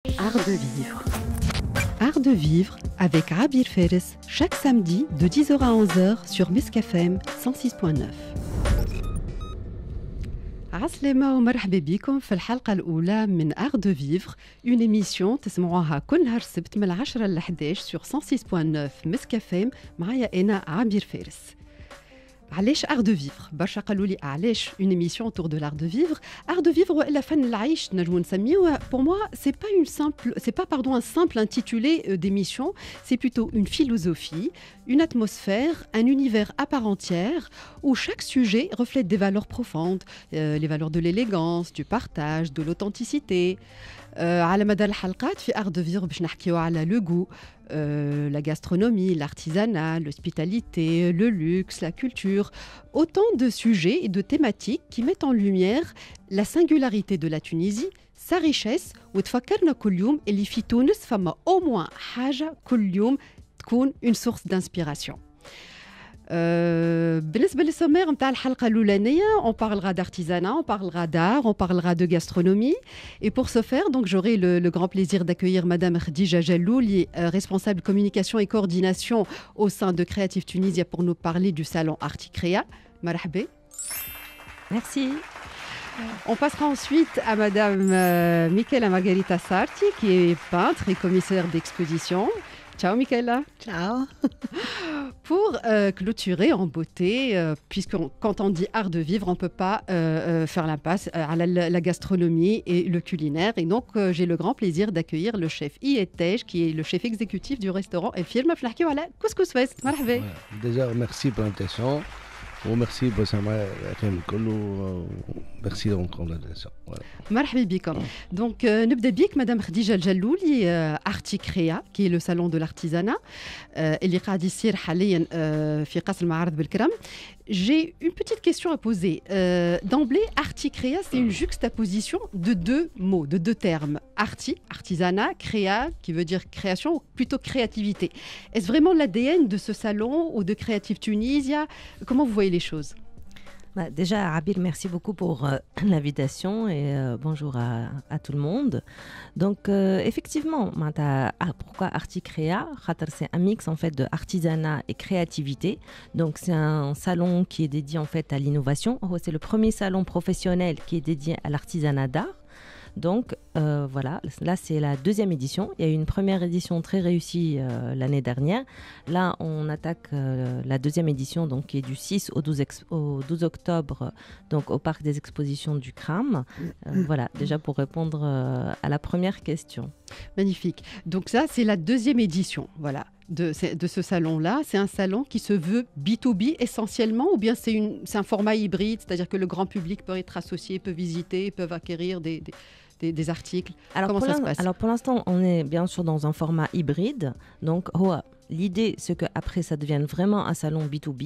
Art de vivre. Art de vivre avec Abir Feres chaque samedi de 10h à 11h sur Misk FM 106.9. عسلامة ومرحبا بكم في الحلقة الأولى من Art de Vivre, une émission تسمعوها كل نهار السبت من 10 ل 11 sur 106.9 Misk FM معايا أنا عبير فارس. علاش art de vivre برشا قالوا لي علاش une émission autour de l'art de vivre. Art de vivre والا فن العيش نجمو نسميوه. Pour moi c'est pas un simple intitulé d'émission, c'est plutôt une philosophie, une atmosphère, un univers à part entière où chaque sujet reflète des valeurs profondes, les valeurs de l'élégance, du partage, de l'authenticité. على مدى الحلقات في art de vivre باش نحكيو على le goût, la gastronomie, l'artisanat, l'hospitalité, le luxe, la culture, autant de sujets et de thématiques qui mettent en lumière la singularité de la Tunisie, sa richesse, وتفكرنا كل يوم اللي في تونس فما au moins حاجة كل يوم تكون une source d'inspiration. بالنسبة للسومير نتاع الحلقة الأولانية, on parlera d'artisanat, on parlera d'art, on parlera de gastronomie. Et pour ce faire, donc, j'aurai le grand plaisir d'accueillir Madame Khadija Jallouli, responsable communication et coordination au sein de Creative Tunisia pour nous parler du salon Articrea. Marhaba. Merci. On passera ensuite à Madame Michaela Margarita Sarti, qui est peintre et commissaire d'exposition. Ciao Michaela. Ciao. Pour clôturer en beauté, puisque quand on dit art de vivre, on ne peut pas faire l'impasse à la gastronomie et le culinaire. Et donc, j'ai le grand plaisir d'accueillir le chef Ietej, qui est le chef exécutif du restaurant El Firma. Couscous Fest. Marhaba. Déjà, merci pour l'invitation. وميرسي بسمع كان الكل وميرسي دونك l'invitation. مرحبا بكم. Donc نبدا بيك مدام خديجه الجلولي, Articrea, qui est le salon de l'artisanat اللي قاعد يصير حاليا في قصر المعارض بالكرم. J'ai une petite question à poser. D'emblée, Articrea, c'est une juxtaposition de deux mots, de deux termes. Artisanat, créa, qui veut dire création, ou plutôt créativité. Est-ce vraiment l'ADN de ce salon ou de Creative Tunisia? Comment vous voyez les choses? Déjà, Abir, merci beaucoup pour l'invitation et bonjour à tout le monde. Donc, effectivement, pourquoi Articrea? C'est un mix en fait de artisanat et créativité. Donc, c'est un salon qui est dédié en fait à l'innovation. C'est le premier salon professionnel qui est dédié à l'artisanat d'art. Donc voilà, là c'est la deuxième édition. Il y a eu une première édition très réussie l'année dernière. Là on attaque la deuxième édition, donc, qui est du 6 au 12 octobre, donc au parc des expositions du CRAM. Voilà, déjà pour répondre à la première question. Magnifique. Donc ça c'est la deuxième édition, voilà. De ce salon-là, c'est un salon qui se veut B2B essentiellement, ou bien c'est un format hybride, c'est-à-dire que le grand public peut être associé, peut visiter, peut acquérir des articles. Comment ça se passe? Alors pour l'instant, on est bien sûr dans un format hybride. Donc, l'idée, c'est qu'après, ça devienne vraiment un salon B2B,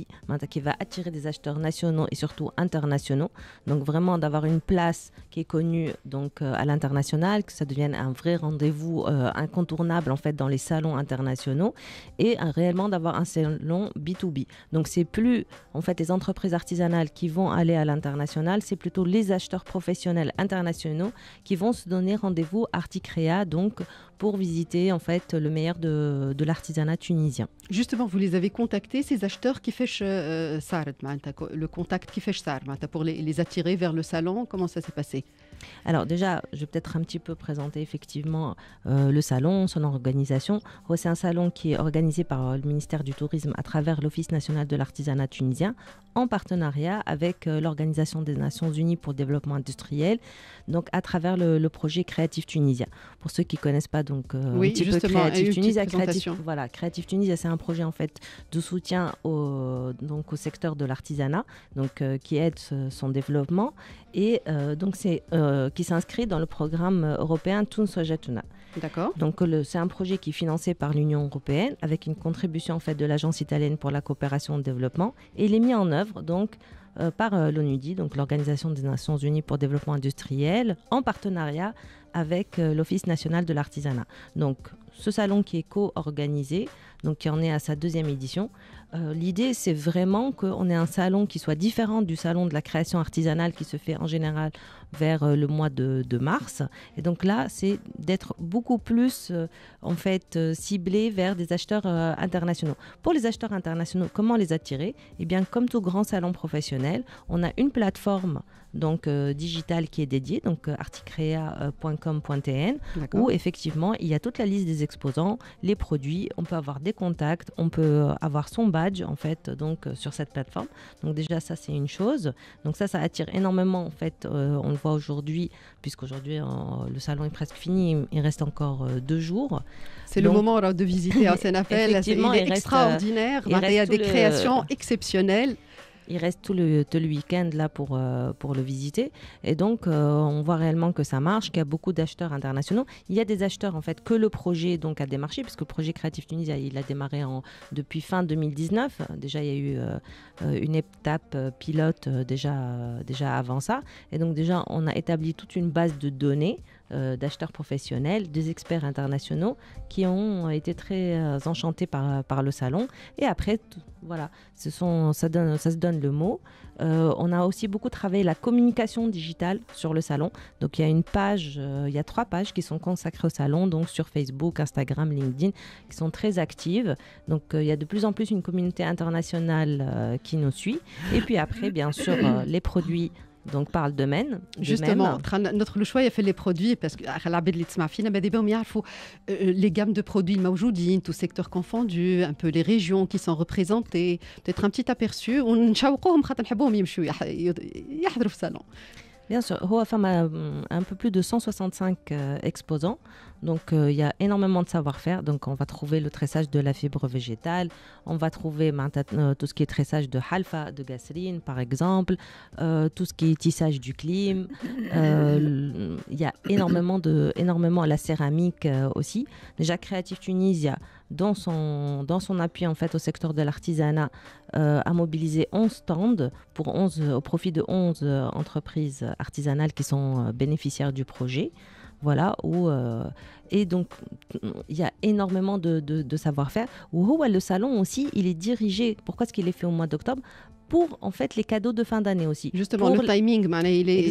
qui va attirer des acheteurs nationaux et surtout internationaux. Donc vraiment d'avoir une place qui est connue donc, à l'international, que ça devienne un vrai rendez-vous incontournable en fait, dans les salons internationaux, et réellement d'avoir un salon B2B. Donc c'est plus en fait les entreprises artisanales qui vont aller à l'international, c'est plutôt les acheteurs professionnels internationaux qui vont se donner rendez-vous Articrea, donc pour visiter en fait le meilleur de l'artisanat tunisien. Justement, vous les avez contactés, ces acheteurs qui font le contact qui fait ça, pour les attirer vers le salon. Comment ça s'est passé? Alors déjà, je vais peut-être un petit peu présenter effectivement le salon, son organisation. C'est un salon qui est organisé par le ministère du Tourisme à travers l'Office national de l'artisanat tunisien, en partenariat avec l'Organisation des Nations Unies pour le développement industriel, donc à travers le projet Creative Tunisia. Pour ceux qui ne connaissent pas donc un petit peu Creative Tunisia, Creative Tunisia, c'est un projet en fait de soutien au secteur de l'artisanat, donc qui aide son développement, et donc c'est qui s'inscrit dans le programme européen Tuns Wajatuna. D'accord. Donc c'est un projet qui est financé par l'Union européenne avec une contribution en fait de l'Agence italienne pour la coopération et le développement, et il est mis en œuvre donc par l'ONUDI, donc l'Organisation des Nations Unies pour le développement industriel, en partenariat avec l'Office national de l'artisanat. Donc, ce salon qui est co-organisé, donc qui en est à sa 2e édition. L'idée, c'est vraiment qu'on ait un salon qui soit différent du salon de la création artisanale qui se fait en général vers le mois de mars. Et donc là, c'est d'être beaucoup plus ciblé vers des acheteurs internationaux. Pour les acheteurs internationaux, comment les attirer? Eh bien, comme tout grand salon professionnel, on a une plateforme donc digitale qui est dédiée, donc articrea.com.tn, où effectivement il y a toute la liste des exposants, les produits, on peut avoir des contacts, on peut avoir son badge en fait donc sur cette plateforme. Donc déjà ça c'est une chose. Donc ça attire énormément en fait. On le voit aujourd'hui, puisqu'aujourd'hui le salon est presque fini, il reste encore 2 jours. C'est le moment de visiter Senafel. Il est extraordinaire. Il y a des créations exceptionnelles. Il reste tout le week-end là pour le visiter. Et donc, on voit réellement que ça marche, qu'il y a beaucoup d'acheteurs internationaux. Il y a des acheteurs, en fait, que le projet donc, a démarché, puisque le projet Créatif Tunis, il a démarré depuis fin 2019. Déjà, il y a eu une étape pilote déjà avant ça. Et donc, déjà, on a établi toute une base de données d'acheteurs professionnels, des experts internationaux qui ont été très enchantés par le salon. Et après, voilà, ça se donne le mot. On a aussi beaucoup travaillé la communication digitale sur le salon. Donc, il y a il y a 3 pages qui sont consacrées au salon, donc sur Facebook, Instagram, LinkedIn, qui sont très actives. Donc, il y a de plus en plus une communauté internationale qui nous suit. Et puis après, bien sûr, les produits donc par le domaine. Justement, notre choix a fait les produits parce que les gammes de produits موجودين, tout secteur confondu, un peu les régions qui sont représentées, peut-être un petit aperçu. ونشوقوهم خاطر نحبوهم يمشوا يحضروا في الصالون. Bien sûr, Hoafam a un peu plus de 165 exposants, donc il y a énormément de savoir-faire. Donc on va trouver le tressage de la fibre végétale, on va trouver tout ce qui est tressage de halfa, de gasserine par exemple, tout ce qui est tissage du clim. Il y a énormément la céramique aussi. Déjà Créatif Tunisia, dans son appui en fait au secteur de l'artisanat, a mobilisé 11 stands au profit de 11 entreprises artisanales qui sont bénéficiaires du projet. Voilà, et donc il y a énormément de savoir-faire. Le salon aussi, il est dirigé, pourquoi est-ce qu'il est fait au mois d'octobre? Pour en fait les cadeaux de fin d'année aussi. Justement, le timing, il est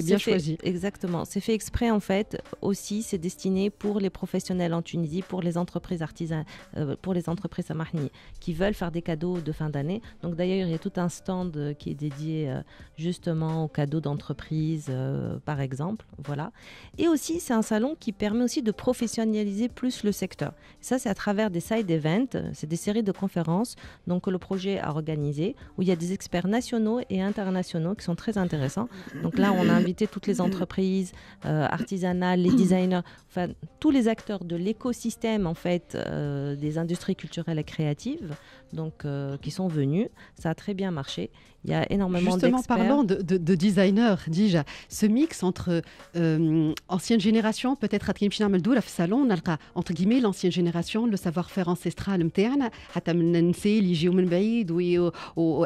bien choisi. Exactement, c'est fait exprès en fait aussi, c'est destiné pour les professionnels en Tunisie, pour les entreprises pour les entreprises samahni qui veulent faire des cadeaux de fin d'année. Donc d'ailleurs, il y a tout un stand qui est dédié justement aux cadeaux d'entreprise, par exemple. Voilà. Et aussi, c'est un salon qui permet aussi de professionnaliser plus le secteur. Et ça, c'est à travers des side events, c'est des séries de conférences donc, que le projet a organisées, où il y a des experts nationaux et internationaux qui sont très intéressants. Donc là, on a invité toutes les entreprises artisanales, les designers, enfin tous les acteurs de l'écosystème en fait des industries culturelles et créatives, donc qui sont venus. Ça a très bien marché. Il y a énormément d'experts. Justement, parlant de designers, déjà, ce mix entre ancienne génération, peut-être salon, entre guillemets, l'ancienne génération, le savoir-faire ancestral,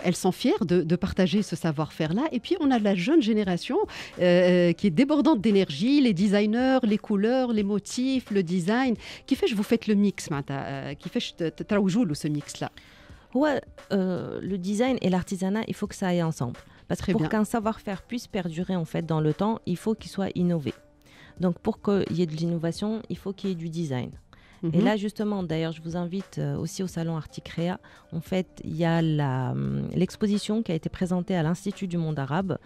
elles sont fières de partager ce savoir-faire-là. Et puis, on a la jeune génération qui est débordante d'énergie, les designers, les couleurs, les motifs, le design. Qui fait que vous faites le mix, qui fait que ce mix-là? Le design et l'artisanat, il faut que ça aille ensemble. Parce que pour qu'un savoir-faire puisse perdurer en fait dans le temps, il faut qu'il soit innové. Donc pour qu'il y ait de l'innovation, il faut qu'il y ait du design. Et là, justement, d'ailleurs, je vous invite aussi au salon Articrea. En fait, il y a l'exposition qui a été présentée à l'Institut du monde arabe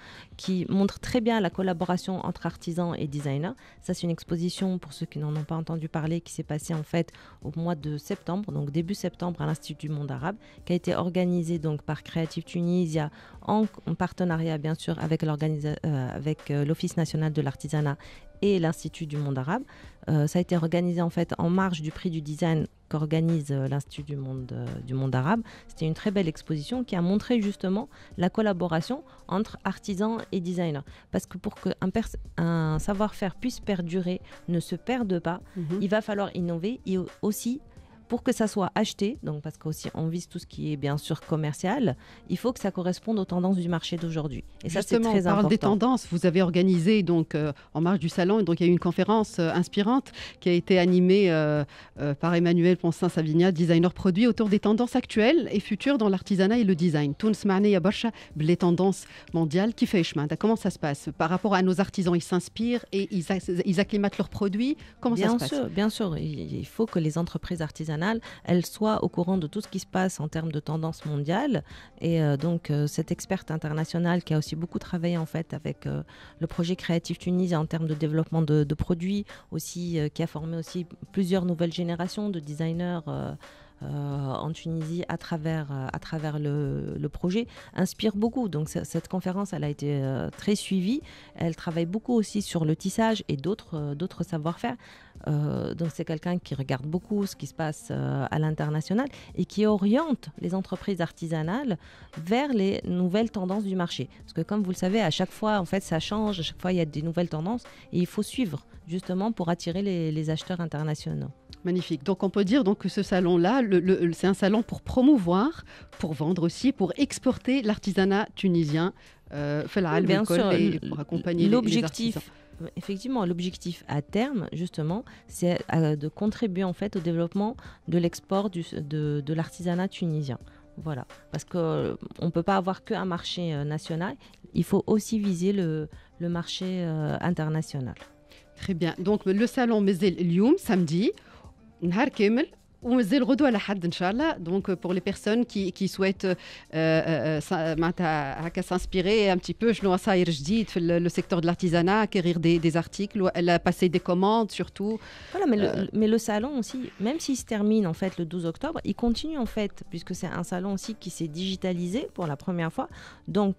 qui montre très bien la collaboration entre artisans et designers. Ça, c'est une exposition, pour ceux qui n'en ont pas entendu parler, qui s'est passée en fait au mois de septembre, donc début septembre à l'Institut du monde arabe, qui a été organisée donc, par Créatif Tunisia en partenariat, bien sûr, avec l'Office national de l'artisanat et l'Institut du monde arabe. Ça a été organisé en fait en marge du prix du design qu'organise l'Institut du monde arabe. C'était une très belle exposition qui a montré justement la collaboration entre artisans et designers. Parce que pour qu'un savoir-faire puisse perdurer, ne se perde pas, il va falloir innover et aussi pour que ça soit acheté, donc parce qu'aussi on vise tout ce qui est bien sûr commercial, il faut que ça corresponde aux tendances du marché d'aujourd'hui. Et ça, c'est très on parle important. des tendances. Vous avez organisé donc en marge du salon, donc il y a eu une conférence inspirante qui a été animée par Emmanuel Ponsin-Savigna, designer produit, autour des tendances actuelles et futures dans l'artisanat et le design. Tunis معناه يا برشا les tendances mondiales. Comment ça se passe par rapport à nos artisans? Ils s'inspirent et ils acclimatent leurs produits. Comment ça se passe? Bien sûr, il faut que les entreprises artisanales, elles soient au courant de tout ce qui se passe en termes de tendances mondiales. Et donc, cette experte internationale qui a aussi beaucoup travaillé en fait avec le projet Créatif Tunis en termes de développement de produits, aussi qui a formé aussi plusieurs nouvelles générations de designers en Tunisie à travers le projet, inspire beaucoup. Donc cette conférence, elle a été très suivie. Elle travaille beaucoup aussi sur le tissage et d'autres savoir-faire. Donc c'est quelqu'un qui regarde beaucoup ce qui se passe à l'international et qui oriente les entreprises artisanales vers les nouvelles tendances du marché. Parce que comme vous le savez, à chaque fois, en fait, ça change. À chaque fois, il y a des nouvelles tendances et il faut suivre justement pour attirer les acheteurs internationaux. Magnifique. Donc on peut dire donc que ce salon-là, c'est un salon pour promouvoir, pour vendre aussi, pour exporter l'artisanat tunisien, bien sûr, et pour accompagner les artisans. Effectivement, l'objectif à terme, justement, c'est de contribuer en fait au développement de l'export de l'artisanat tunisien. Voilà, parce qu'on ne peut pas avoir qu'un marché national, il faut aussi viser le marché international. Très bien. Donc le salon Mezel Lyoum, samedi, نهار كامل ومازال غدوه لحد ان شاء الله. Donc pour les personnes qui souhaitent معناتها هكا s'inspirer un petit peu شنو صاير جديد في le secteur de l'artisanat, acquérir des articles, passer des commandes surtout. Voilà, mais le salon aussi, même s'il se termine en fait le 12 octobre, il continue en fait puisque c'est un salon aussi qui s'est digitalisé pour la première fois. Donc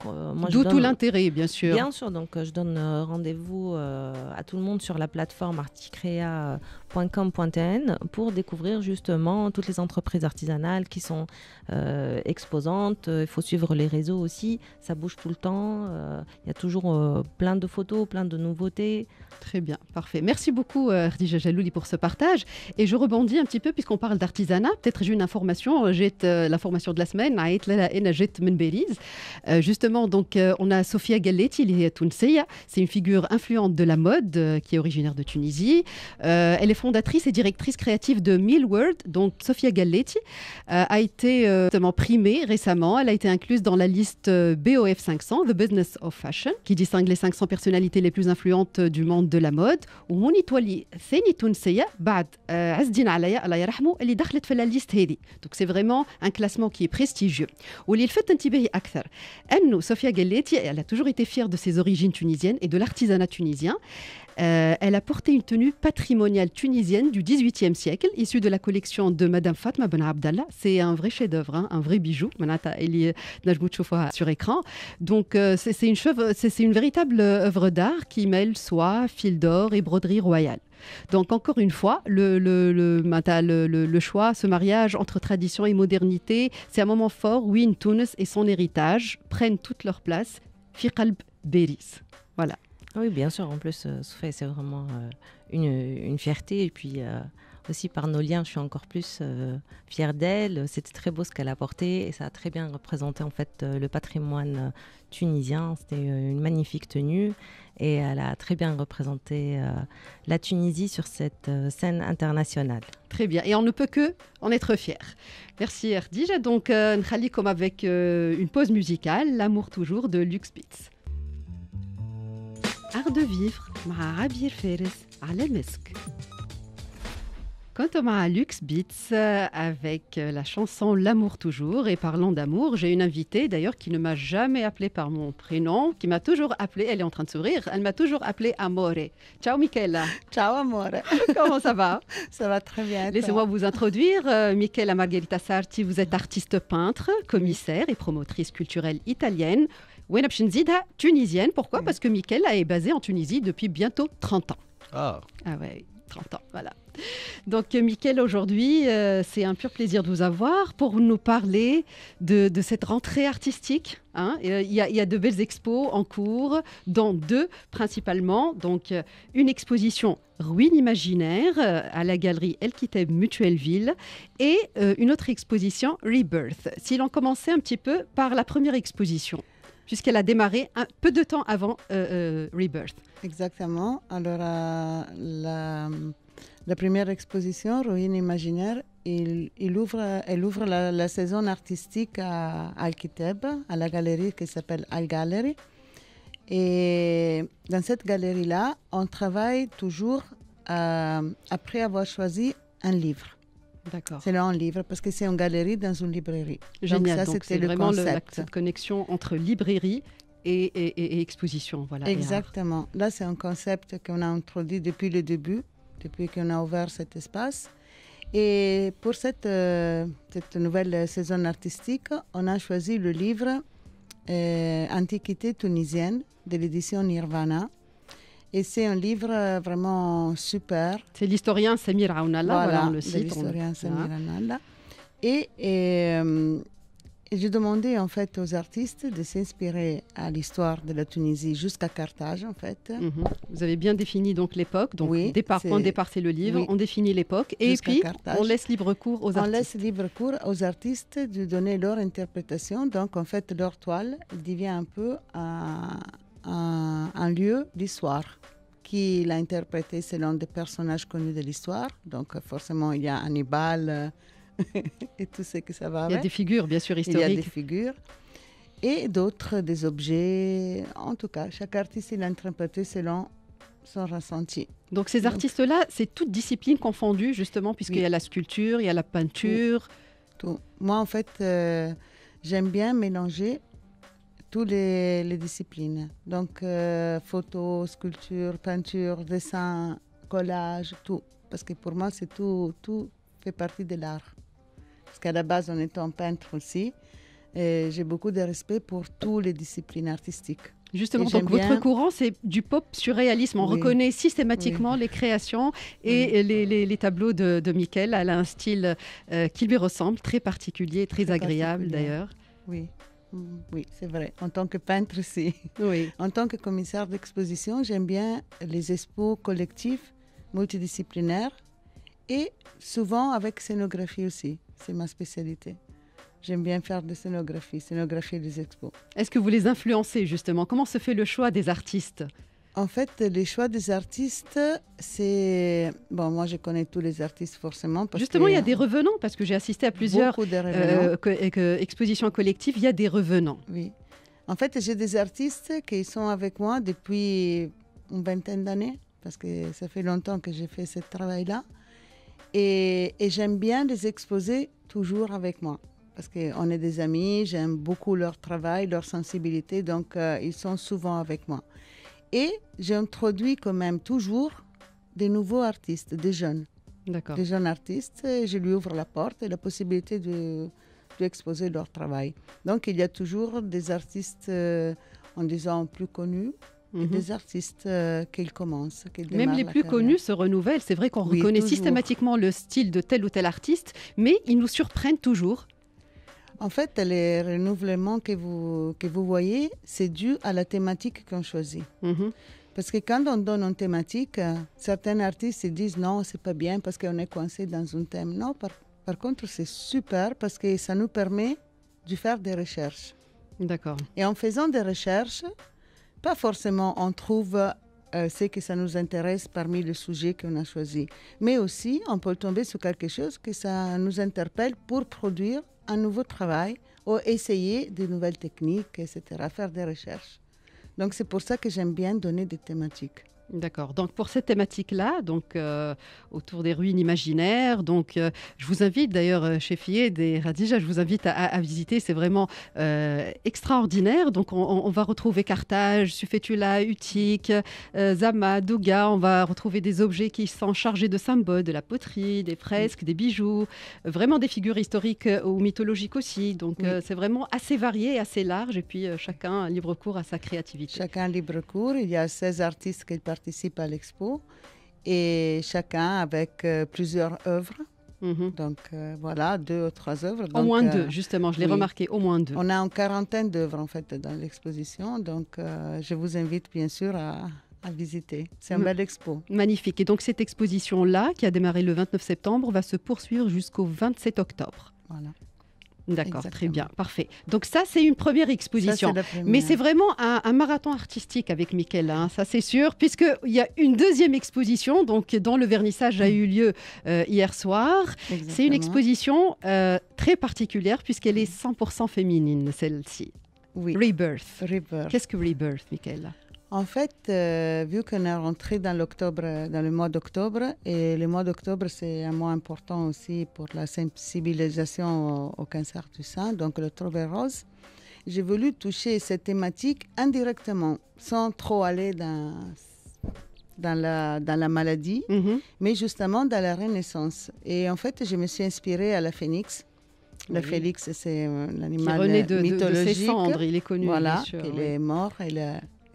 d'où tout l'intérêt, bien sûr. Bien sûr, donc je donne rendez-vous à tout le monde sur la plateforme articrea.com.tn pour découvrir justement toutes les entreprises artisanales qui sont exposantes. Il faut suivre les réseaux aussi, ça bouge tout le temps. Il y a toujours plein de photos, plein de nouveautés. Très bien, parfait. Merci beaucoup Khadija Jalouli pour ce partage. Et je rebondis un petit peu puisqu'on parle d'artisanat. Peut-être j'ai une information, j'ai l'information de la semaine. Justement, donc on a Sofia Galletti, elle est tunisienne. C'est une figure influente de la mode qui est originaire de Tunisie. Elle est fondatrice et directrice créative de Millward. Donc Sofia Galletti a été primée récemment. Elle a été incluse dans la liste BOF 500, The Business of Fashion, qui distingue les 500 personnalités les plus influentes du monde de la mode. وهوني تولي ثاني تونسية بعد عز الدين علايا الله يرحمه اللي دخلت في la liste هذه. Donc c'est vraiment un classement qui est prestigieux. واللي لفت انتباهي أكثر أنه Sofia Galletti, elle a toujours été fière de ses origines tunisiennes et de l'artisanat tunisien. Elle a porté une tenue patrimoniale tunisienne du XVIIIe siècle, issue de la collection de Madame Fatma Ben Abdallah. C'est un vrai chef-d'œuvre, hein, un vrai bijou. Sur écran. Donc, c'est une véritable œuvre d'art qui mêle soie, fil d'or et broderie royale. Donc, encore une fois, le choix, ce mariage entre tradition et modernité, c'est un moment fort où Tunis et son héritage prennent toute leur place. Fi qalb Beris. Voilà. Oui, bien sûr. En plus, Sophie, c'est vraiment une fierté. Et puis, aussi par nos liens, je suis encore plus fière d'elle. C'était très beau ce qu'elle a porté et ça a très bien représenté en fait le patrimoine tunisien. C'était une magnifique tenue et elle a très bien représenté la Tunisie sur cette scène internationale. Très bien. Et on ne peut que en être fier. Merci Khadija. Donc, نخليكم avec une pause musicale, L'amour toujours de Lux Beats. Art de vivre مع عبير فارس على مسك. Quant à Lux Beats avec la chanson L'amour toujours, et parlant d'amour, j'ai une invitée d'ailleurs qui ne m'a jamais appelée par mon prénom, qui m'a toujours appelée, elle est en train de sourire, elle m'a toujours appelée Amore. Ciao Michela. Ciao Amore. Comment ça va? Ça va très bien. Laissez-moi vous introduire. Michela Margherita Sarti, vous êtes artiste peintre, commissaire et promotrice culturelle italienne. Tunisienne. Pourquoi? Parce que Michela est basée en Tunisie depuis bientôt 30 ans. Ah ouais, 30 ans, voilà. Donc, Mickaël, aujourd'hui, c'est un pur plaisir de vous avoir pour nous parler de cette rentrée artistique. Hein. Il y a de belles expos en cours, dont deux principalement. Donc, une exposition Ruines imaginaires à la galerie El Kiteb Mutuelleville et une autre exposition Rebirth. Si l'on commençait un petit peu par la première exposition, puisqu'elle a démarré un peu de temps avant Rebirth. Exactement. Alors, la première exposition, Ruines imaginaires, elle ouvre la saison artistique à Al-Kiteb, à la galerie qui s'appelle Al-Gallery. Et dans cette galerie-là, on travaille toujours après avoir choisi un livre. D'accord. C'est là un livre, parce que c'est une galerie dans une librairie. Génial. Donc, ça, c'est vraiment cette connexion entre librairie et exposition. Voilà, exactement. Là, c'est un concept qu'on a introduit depuis le début, depuis qu'on a ouvert cet espace. Et pour cette nouvelle saison artistique, on a choisi le livre Antiquité tunisienne de l'édition Nirvana. Et c'est un livre vraiment super. C'est l'historien Samir Aounallah, voilà, on le cite. L'historien Samir Aounallah. Et j'ai demandé en fait aux artistes de s'inspirer à l'histoire de la Tunisie jusqu'à Carthage en fait. Vous avez bien défini donc l'époque. Donc oui, point de départ c'est le livre, on définit l'époque et puis Carthage. On laisse libre cours aux artistes. On laisse libre cours aux artistes de donner leur interprétation. Donc en fait leur toile devient un peu un lieu d'histoire qui l'a interprété selon des personnages connus de l'histoire. Donc forcément il y a Hannibal et tout ce que ça va avec. Il y a des figures, bien sûr, historiques. Il y a des figures et d'autres, des objets. En tout cas, chaque artiste, il a interprété selon son ressenti. Donc ces artistes-là, c'est toutes disciplines confondues, justement, puisqu'il y a la sculpture, il y a la peinture. Tout. Moi, en fait, j'aime bien mélanger toutes les disciplines. Donc, photo, sculpture, peinture, dessin, collage, tout. Parce que pour moi, c'est tout fait partie de l'art. Parce qu'à la base, en étant peintre aussi, j'ai beaucoup de respect pour toutes les disciplines artistiques. Justement, donc votre courant, c'est du pop surréalisme. On reconnaît systématiquement les créations et les tableaux de Mickaël. Elle a un style qui lui ressemble, très particulier, très agréable d'ailleurs. Oui, c'est vrai. En tant que peintre, c'est. Oui. En tant que commissaire d'exposition, j'aime bien les expos collectifs, multidisciplinaires et souvent avec scénographie aussi. C'est ma spécialité. J'aime bien faire de scénographie des expos. Est-ce que vous les influencez justement? Comment se fait le choix des artistes? En fait, les choix des artistes, c'est... Bon, moi, je connais tous les artistes forcément. Justement, il y a des revenants, parce que j'ai assisté à plusieurs expositions collectives, il y a des revenants. Oui. En fait, j'ai des artistes qui sont avec moi depuis une vingtaine d'années, parce que ça fait longtemps que j'ai fait ce travail-là. Et j'aime bien les exposer toujours avec moi. Parce qu'on est des amis, j'aime beaucoup leur travail, leur sensibilité, donc ils sont souvent avec moi. Et j'introduis quand même toujours des nouveaux artistes, des jeunes. D'accord. Des jeunes artistes, je lui ouvre la porte et la possibilité d'exposer leur travail. Donc il y a toujours des artistes, en disant plus connus, et des artistes qu'ils commencent. Même les plus connus se renouvellent. C'est vrai qu'on reconnaît systématiquement le style de tel ou tel artiste, mais ils nous surprennent toujours. En fait, les renouvellements que vous voyez, c'est dû à la thématique qu'on choisit. Parce que quand on donne une thématique, certains artistes se disent non, c'est pas bien parce qu'on est coincé dans un thème. Non, par contre, c'est super parce que ça nous permet de faire des recherches. D'accord. Et en faisant des recherches, pas forcément on trouve ce que ça nous intéresse parmi les sujets qu'on a choisis, mais aussi on peut tomber sur quelque chose que ça nous interpelle pour produire un nouveau travail ou essayer de nouvelles techniques, etc., faire des recherches. Donc c'est pour ça que j'aime bien donner des thématiques. D'accord. Donc pour cette thématique-là, donc autour des ruines imaginaires, donc je vous invite d'ailleurs chez Fied et Radija, je vous invite à visiter. C'est vraiment extraordinaire. Donc on va retrouver Carthage, Sufetula, Utique, Zama, Douga. On va retrouver des objets qui sont chargés de symboles, de la poterie, des fresques, des bijoux, vraiment des figures historiques ou mythologiques aussi. Donc c'est vraiment assez varié, assez large. Et puis chacun libre cours à sa créativité. Chacun libre cours. Il y a 16 artistes qui participent à l'expo. et chacun avec plusieurs œuvres. Donc voilà, 2 ou 3 œuvres. Au moins 2, justement, je l'ai remarqué, au moins 2. On a une quarantaine d'œuvres en fait dans l'exposition, donc je vous invite bien sûr à visiter. C'est un bel expo. Magnifique. Et donc cette exposition-là, qui a démarré le 29 septembre, va se poursuivre jusqu'au 27 octobre. Voilà. D'accord, Exactement. très bien, parfait. Donc ça, c'est une première exposition. Ça, c'est la première. Mais c'est vraiment un marathon artistique avec Mickaël, hein, ça c'est sûr, puisqu'il y a une deuxième exposition, donc, dont le vernissage a eu lieu hier soir. Exactement. C'est une exposition très particulière, puisqu'elle est 100% féminine, celle-ci. Oui. Rebirth. Rebirth. Qu'est-ce que Rebirth, Mickaël? En fait, vu qu'on est rentré dans le mois d'octobre, et le mois d'octobre, c'est un mois important aussi pour la sensibilisation au cancer du sein, donc l'octobre rose, j'ai voulu toucher cette thématique indirectement, sans trop aller dans la maladie, mais justement dans la renaissance. Et en fait, je me suis inspirée à la phénix. Le phénix, c'est l'animal mythologique. De ses cendres, il est connu. Voilà, bien sûr, il est mort,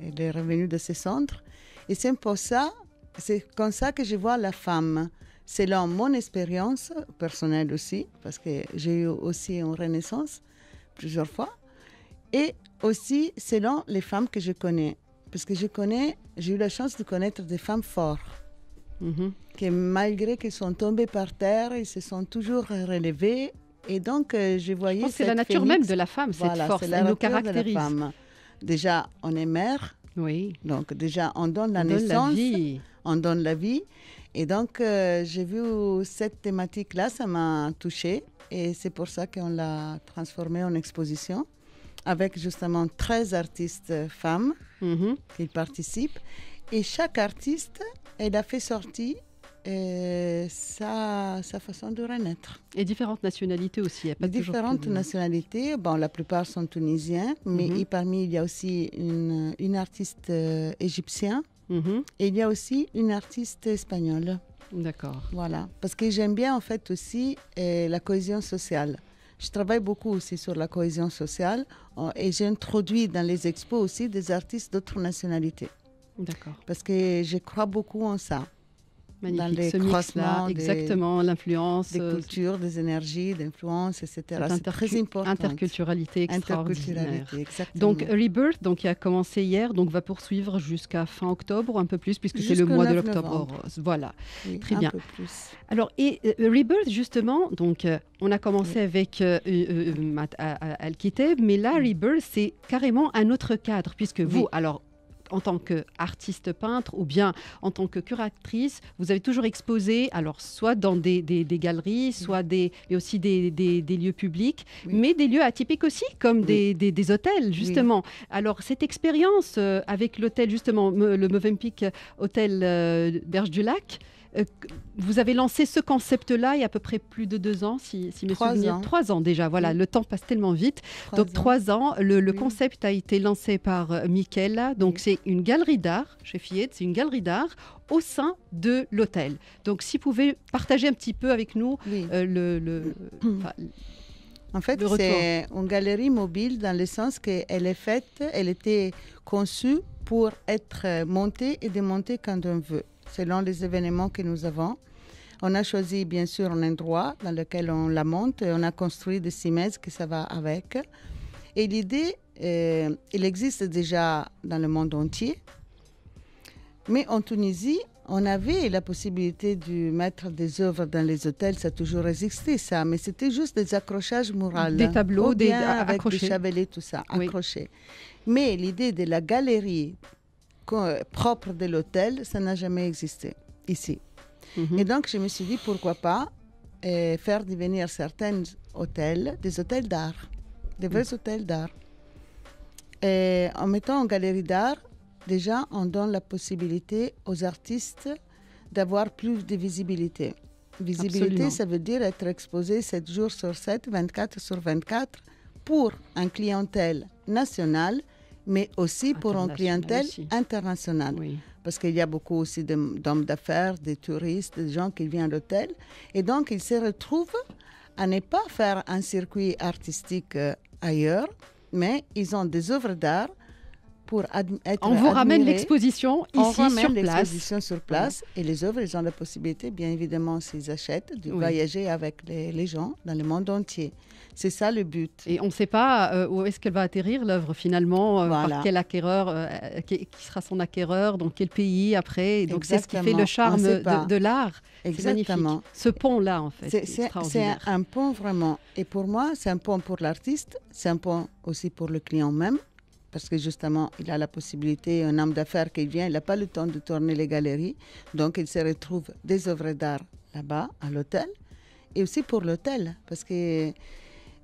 il est revenu de ses cendres. Et c'est pour ça, c'est comme ça que je vois la femme. Selon mon expérience personnelle aussi, parce que j'ai eu aussi une renaissance plusieurs fois, et aussi selon les femmes que je connais. Parce que j'ai eu la chance de connaître des femmes fortes, qui malgré qu'elles sont tombées par terre, ils se sont toujours relevées. Et donc, je voyais. Je pense que c'est la nature même de la femme, cette force. Elle nous caractérise. Déjà, on est mère. Oui. Donc, déjà, on donne la naissance. On donne la vie. Et donc, j'ai vu cette thématique-là, ça m'a touchée. Et c'est pour ça qu'on l'a transformée en exposition, avec justement 13 artistes femmes qui participent. Et chaque artiste, elle a fait sortir sa façon de renaître. Et différentes nationalités aussi. Il y a pas différentes nationalités. Bon, la plupart sont tunisiens, mais parmi il y a aussi une artiste égyptienne et il y a aussi une artiste espagnole. D'accord. Voilà, parce que j'aime bien en fait aussi la cohésion sociale. Je travaille beaucoup aussi sur la cohésion sociale et j'ai introduit dans les expos aussi des artistes d'autres nationalités. D'accord. Parce que je crois beaucoup en ça. Magnifique, dans les ce mix-là, exactement, l'influence. Des cultures, des énergies, d'influence, etc. C'est très important. Interculturalité extraordinaire. Exactement. Donc, Rebirth, qui a commencé hier, va poursuivre jusqu'à fin octobre, un peu plus, puisque c'est le mois de l'octobre rose. Voilà, oui, très bien. Un peu plus. Alors, et Rebirth, justement, on a commencé avec Al-Kiteb, mais là, Rebirth, c'est carrément un autre cadre, puisque vous, alors, en tant qu'artiste peintre ou bien en tant que curatrice, vous avez toujours exposé, alors soit dans des galeries, soit mais aussi des lieux publics, mais des lieux atypiques aussi, comme des hôtels, justement. Alors, cette expérience avec l'hôtel, justement, le Movenpick Hôtel Berge du Lac, vous avez lancé ce concept-là il y a à peu près plus de 2 ans, si mes souvenirs. 3 ans déjà, voilà, le temps passe tellement vite. 3 ans, le concept a été lancé par Mickaël. Donc c'est une galerie d'art, chez Fillette, c'est une galerie d'art au sein de l'hôtel. Donc si vous pouvez partager un petit peu avec nous en fait, c'est une galerie mobile dans le sens qu'elle est faite, elle était conçue pour être montée et démontée quand on veut, selon les événements que nous avons. On a choisi bien sûr un endroit dans lequel on la monte et on a construit des cimaises que ça va avec. Et l'idée, il existe déjà dans le monde entier. Mais en Tunisie, on avait la possibilité de mettre des œuvres dans les hôtels, ça a toujours existé ça, mais c'était juste des accrochages murales. Des tableaux, avec accrochés. Des chevalets, tout ça, accrochés. Mais l'idée de la galerie propre de l'hôtel, ça n'a jamais existé ici. Et donc, je me suis dit, pourquoi pas faire devenir certains hôtels des hôtels d'art, des vrais hôtels d'art. Et en mettant en galerie d'art, déjà, on donne la possibilité aux artistes d'avoir plus de visibilité. Visibilité, absolument. Ça veut dire être exposé 7 jours sur 7, 24 sur 24, pour une clientèle nationale, mais aussi pour une clientèle internationale. Oui. Parce qu'il y a beaucoup aussi d'hommes d'affaires, des touristes, des gens qui viennent à l'hôtel. Et donc, ils se retrouvent à ne pas faire un circuit artistique ailleurs, mais ils ont des œuvres d'art pour être On vous ramène admiré. l'exposition On ici ramène sur place. l'exposition sur place et les œuvres, ils ont la possibilité, bien évidemment, s'ils achètent, de voyager avec les gens dans le monde entier. C'est ça le but. Et on ne sait pas où est-ce qu'elle va atterrir, l'œuvre, finalement, par quel acquéreur, qui sera son acquéreur, dans quel pays après. Et donc, c'est ce qui fait le charme de l'art. Exactement. C'est magnifique. Ce pont-là, en fait, c'est un pont vraiment. Et pour moi, c'est un pont pour l'artiste, c'est un pont aussi pour le client même, parce que justement, il a la possibilité, un homme d'affaires qui vient, il n'a pas le temps de tourner les galeries, donc il se retrouve des œuvres d'art là-bas, à l'hôtel, et aussi pour l'hôtel, parce que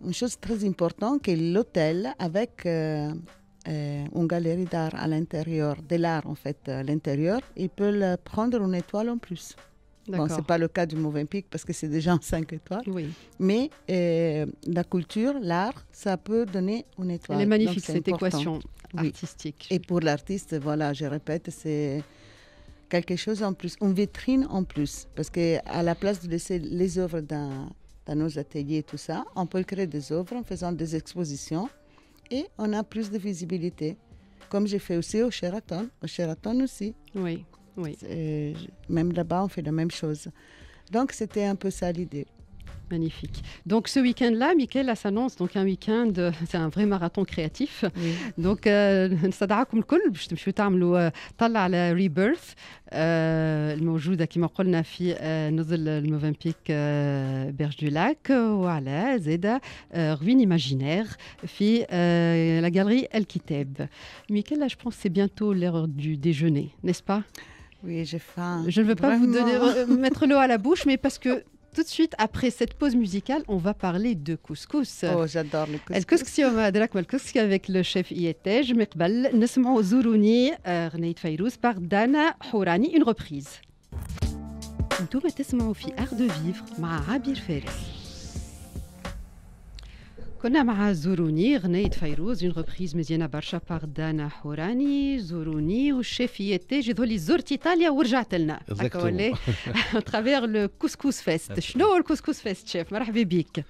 une chose très importante, c'est l'hôtel avec une galerie d'art à l'intérieur, de l'art en fait à l'intérieur, il peut prendre une étoile en plus. Bon, ce n'est pas le cas du Movenpick parce que c'est déjà en 5 étoiles. Oui. Mais la culture, l'art, ça peut donner une étoile. Elle est magnifique, cette équation artistique. Et pour l'artiste, voilà, je répète, c'est quelque chose en plus, une vitrine en plus. Parce qu'à la place de laisser les œuvres dans nos ateliers, tout ça, on peut créer des œuvres en faisant des expositions et on a plus de visibilité. Comme j'ai fait aussi au Sheraton. Au Sheraton aussi. Oui. Oui. Même là-bas, on fait la même chose. Donc, c'était un peu ça l'idée. Magnifique. Donc, ce week-end-là, Mickaël, là, s'annonce donc un week-end, c'est un vrai marathon créatif. Oui. Donc, نستدعاكم الكل باش تمشيو تعملوا طلع على ريبيرث الموجودة كما قلنا في نزل الموفنبيك بيرج دو لاك وعلى زادة روين إيماجينير في la galerie El Kitab. Mickaël, là, je pense que c'est bientôt l'heure du déjeuner, n'est-ce pas? Oui, j'ai faim. Je ne veux pas vous mettre l'eau à la bouche, mais parce que tout de suite, après cette pause musicale, on va parler de couscous. Oh, j'adore le couscous. الكسكسي وما أدراك ما الكسكسي avec le chef Ietaj. من قبل نسمعوا زوروني غنية فيروز par Dana Hourani, une reprise. انتم تسمعوا في Art de Vivre مع عبير فارس. كنا مع زوروني غنية فيروز une reprise مزيانة برشا par Dana Hourani. زوروني والشيف Ietaj يظهر لي زرت إيطاليا ورجعت لنا. هكا ولا à travers le couscous fest. شنو الكسكس فيست شيف؟ مرحبا بك.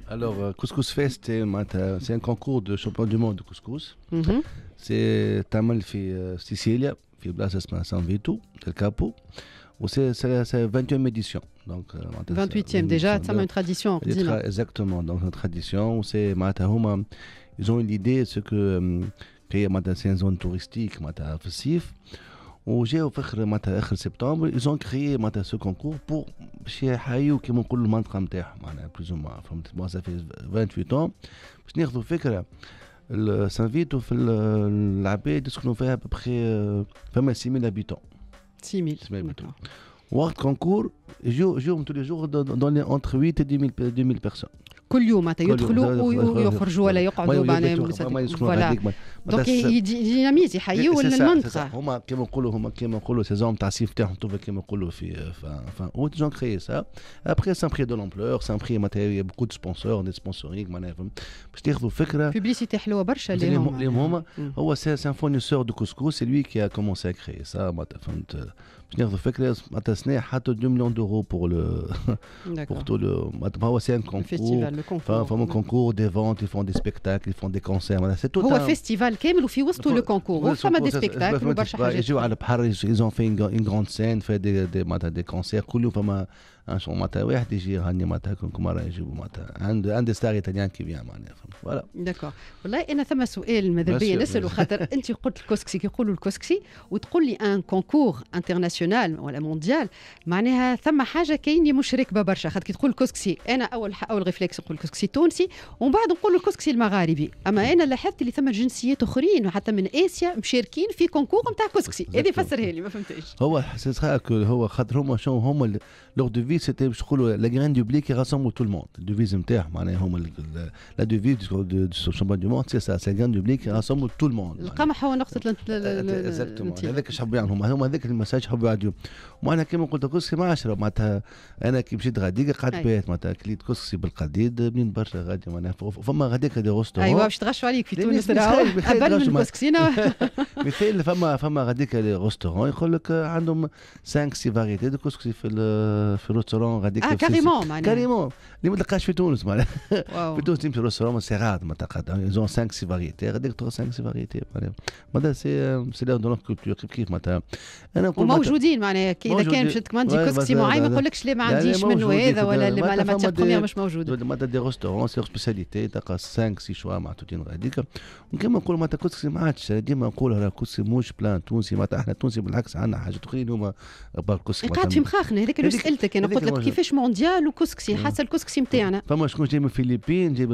Alors, Couscous Fest, c'est un concours de champion du monde de couscous. C'est تعمل في سيسيليا في بلاصة اسمها سان فيتو del Capo. C'est la 20e édition. Donc, 28e déjà, ça a une tradition. Exactement, donc une tradition. Ils ont eu l'idée de que c'est une zone touristique, Fessif. Au fin septembre, ils ont créé ce concours pour plus ou moins. Moi, ça fait 28 ans. Je n'ai pas fait le Saint-Vito, l'Abbé, de ce qu'on fait à peu près 6 000 habitants. 6 000. World Concours, jouent tous les jours entre 8 et 10 000 personnes. كل يوم معناتها يدخلوا ويخرجوا ولا يقعدوا معناها فوالا دونك يديناميز يحيوا المنطقه هما كيما نقولوا سيزون تاع الصيف تاعهم توفى كيما نقولوا في fin août ils ont créé ça. Après c'est un prix de l'ampleur, c'est un prix il y a beaucoup de sponsors, des sponsoring معناها باش تاخذوا فكره بوبليسيتي حلوه برشا ليهم. هو c'est un fournisseur de couscous, c'est lui qui a commencé à créer ça معناتها فهمت باش ناخذوا فكره معناتها سنه حتى 2 millions d'euros pour tout le هو c'est un concours. Enfin, un concours, des ventes, ils font des spectacles, ils font des concerts. Voilà, c'est tout هو فيستيفال كامل وفي وسطه لو كونكور وفما دي سبيكتاكل وبرشا حاجات. يجوا على البحر, ils ont fait une grande scène, fait des concerts. كل يوم فما un show معناتها واحد يجي يغني معناتها كل مرة يجيبوا معناتها عند ستار ايطاليان كي فيان معناتها. فوالا. داكور. والله أنا ثم سؤال ماذا بيا نسألو خاطر أنت قلت الكسكسي كيقولوا الكسكسي وتقول لي ان كونكور انترناسيونال ولا مونديال معناها ثم حاجة كاينة مش راكبة برشا خاطر كي تقول الكسكسي أنا أول ريفلكس نقول الكسكسي التونسي ومن بعد نقول الكسكسي المغاربي. أما أنا لاحظت اللي ثم جنسيات أخرين وحتى من آسيا مشاركين في كونكور نتاع كسكسي. هذه فسرها لي ما فهمتش. هو هو خاطر هما شنو هما leur devise c'était باش نقولوا la graine du blé qui rassemble tout le monde. الديفيز نتاعهم معناها هما la devise du champion du monde c'est ça, c'est la graine du blé qui rassemble tout le monde. القمح هو نقطة هذاك اش حبوا يعملوا هما هذاك المساج حبوا يعدوا. وانا كيما قلت كسكسي ما 10 معناتها انا كي مشيت غاديك قعدت بيت معناتها كليت كسكسي بالقديد بنين برشا غادي معناها فما غاديك دي روستورون. ايوا باش تغشوا عليك في تونس قبل من الكسكسينا. مثال فما غاديك لي روستورون يقول لك عندهم 5 6 فاريتي دو كسكسي في الروستورون ريستورون غاديك كاريمون معناها كاريمون اللي ما تلقاش في تونس معناها في تونس تمشي ريستورون سيغات ما تلقى ايزون 5 6 فاريتي غاديك تلقى 5 6 فاريتي معناها معناها سي لا دون كولتور كيف معناتها انا نقول وموجودين معناها اذا كان مشيت كماندي كسكسي معين ما يقولكش لا ما عنديش منه هذا ولا لا ماتير بروميير مش موجوده معناتها دي ريستورون سي سبيسياليتي تلقى 5 6 شوا معطوتين غاديك وكما نقول معناتها كسكسي ما عادش ديما نقولها راه كسكسي موش بلان تونسي معناتها احنا تونسي بالعكس عندنا حاجات اخرين هما بالكسكسي قاعد في مخاخنا هذاك اللي سالتك انا قلت لك كيفاش مونديال وكسكسي حاسه الكسكسي نتاعنا فما شكون جاي من الفلبين جاي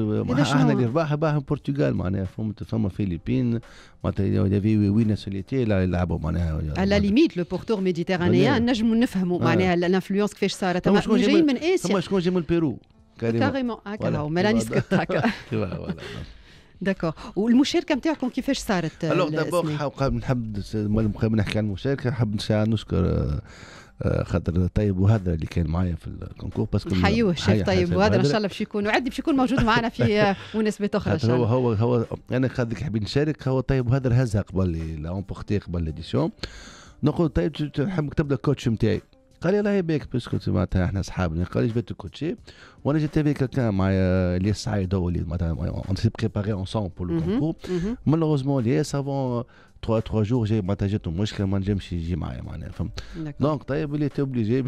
احنا اللي رباح من البرتغال معناها فما فلبين معناتها يافي وي ناسيوناليتي لا يلعبوا معناها على ليميت لو بورتور ميديتيرانيان نجموا نفهموا معناها الانفلونس كيفاش صارت جايين من اسيا فما شكون جاي من البيرو كاريمون هكا هو ملاني سكت هكا داكور والمشاركه نتاعكم كيفاش صارت؟ الوغ دابور نحب قبل نحكي عن المشاركه نحب نشكر خاطر طيب وهذا اللي كان معايا في الكونكور باسكو نحيوه الشيف طيب وهذا ان شاء الله باش يكون وعدي باش يكون موجود معنا في مناسبات اخرى ان شاء الله. هو انا خاطر حابين نشارك هو طيب وهذا هزها قبل لا امبورتي قبل ليديسيون نقول طيب نحب نكتب لك الكوتش نتاعي قال لي الله يبارك باسكو معناتها احنا اصحابنا قال لي جو تو كوتشي وانا جيت افيك كان معايا الياس سعيد هو اللي معناتها اون سي بريباري انصامبل بور لو كونكور مالوغوزمون الياس افون 3 جور جاي معناتها جاتو مشكله ما نجمش يجي معايا معناها فهمت دونك طيب اللي اوبليجي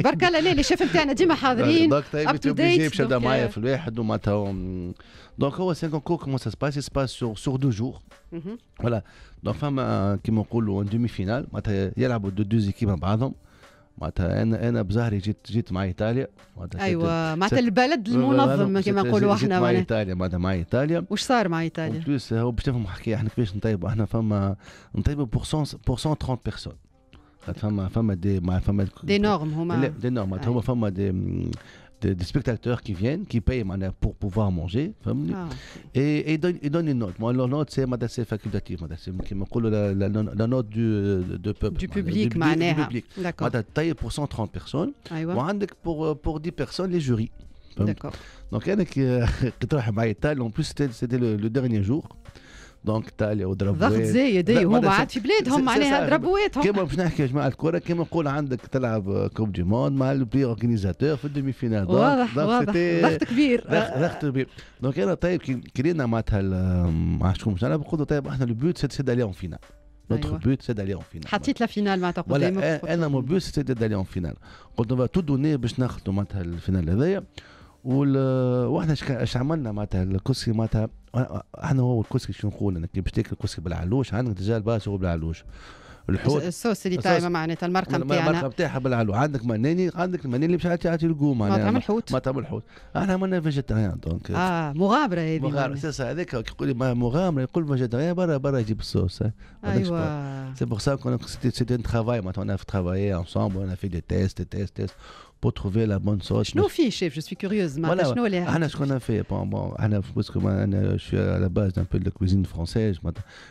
برك الله لا الشيف نتاعنا ديما حاضرين دونك طيب اوبليجي باش يبدا معايا في الواحد ومعناتها دونك هو سي كونكور كومون سا سباس سور 2 جور فوالا دونك فما كيما نقولوا ان دومي فينال معناتها يلعبوا دو زيكيب مع بعضهم معناتها انا بظهري جيت مع ايطاليا ايوه معناتها البلد المنظم كما نقولوا احنا مع ايطاليا معناتها مع ايطاليا واش صار مع ايطاليا؟ بلوس هو باش تفهم حكايه احنا كيفاش نطيبوا احنا فما نطيبوا بورسون 30 بيرسون فما دي نورم هما دي نورم هما فما des spectateurs qui viennent, qui payent pour pouvoir manger, et ils donnent une note. Moi, leur note, c'est facultatif. C'est la note du peuple. Du public, d'accord. Taille pour 130 personnes. Et pour 10 personnes, les jurys. D'accord. Donc, il y en a qui travaillent avec Italie. En plus, c'était le dernier jour. دونك ايطاليا وضربوات ضغط زايد هما عاد في بلادهم معناها ضربواتهم كيما باش نحكي يا جماعه الكره كيما نقول عندك تلعب كوب دي موند مع البري اورغانيزاتور في الدومي فينال واضح ضغط كبير ضغط كبير دونك انا طيب كرينا معناتها مع شكون انا بقول طيب احنا البيوت سي دالي اون فينال نوتر بيوت سي دالي اون فينال حطيت لا فينال معناتها قدامك انا مو بيوت سي دالي اون فينال قلت نبا تو دوني باش ناخذوا معناتها الفينال هذايا واحنا اش عملنا معناتها الكسكي معناتها احنا هو الكسكي شنو نقول انا كي باش تاكل الكسكي بالعلوش عندك ديجا الباس هو بالعلوش الحوت الصوص اللي تايمه معناتها المرقه نتاعنا المرقه نتاعها بالعلوش عندك المناني اللي باش يعطي الكو معناتها ما تعمل الحوت احنا عملنا فيجيتاريان دونك مغامره هذه مغامره سي هذاك يقول لي مغامره يقول فيجيتاريان برا يجيب الصوص ايوه سي بور سا كون سيتي ان ترافاي معناتها انا ترافايي انصامبل انا في دي تيست pour trouver la bonne sauce. شنو في شيف جو سوي كوريوز شنو اللي احنا شكون في بون احنا باسكو انا شوي على باز دان بو دو كوزين فرونسيز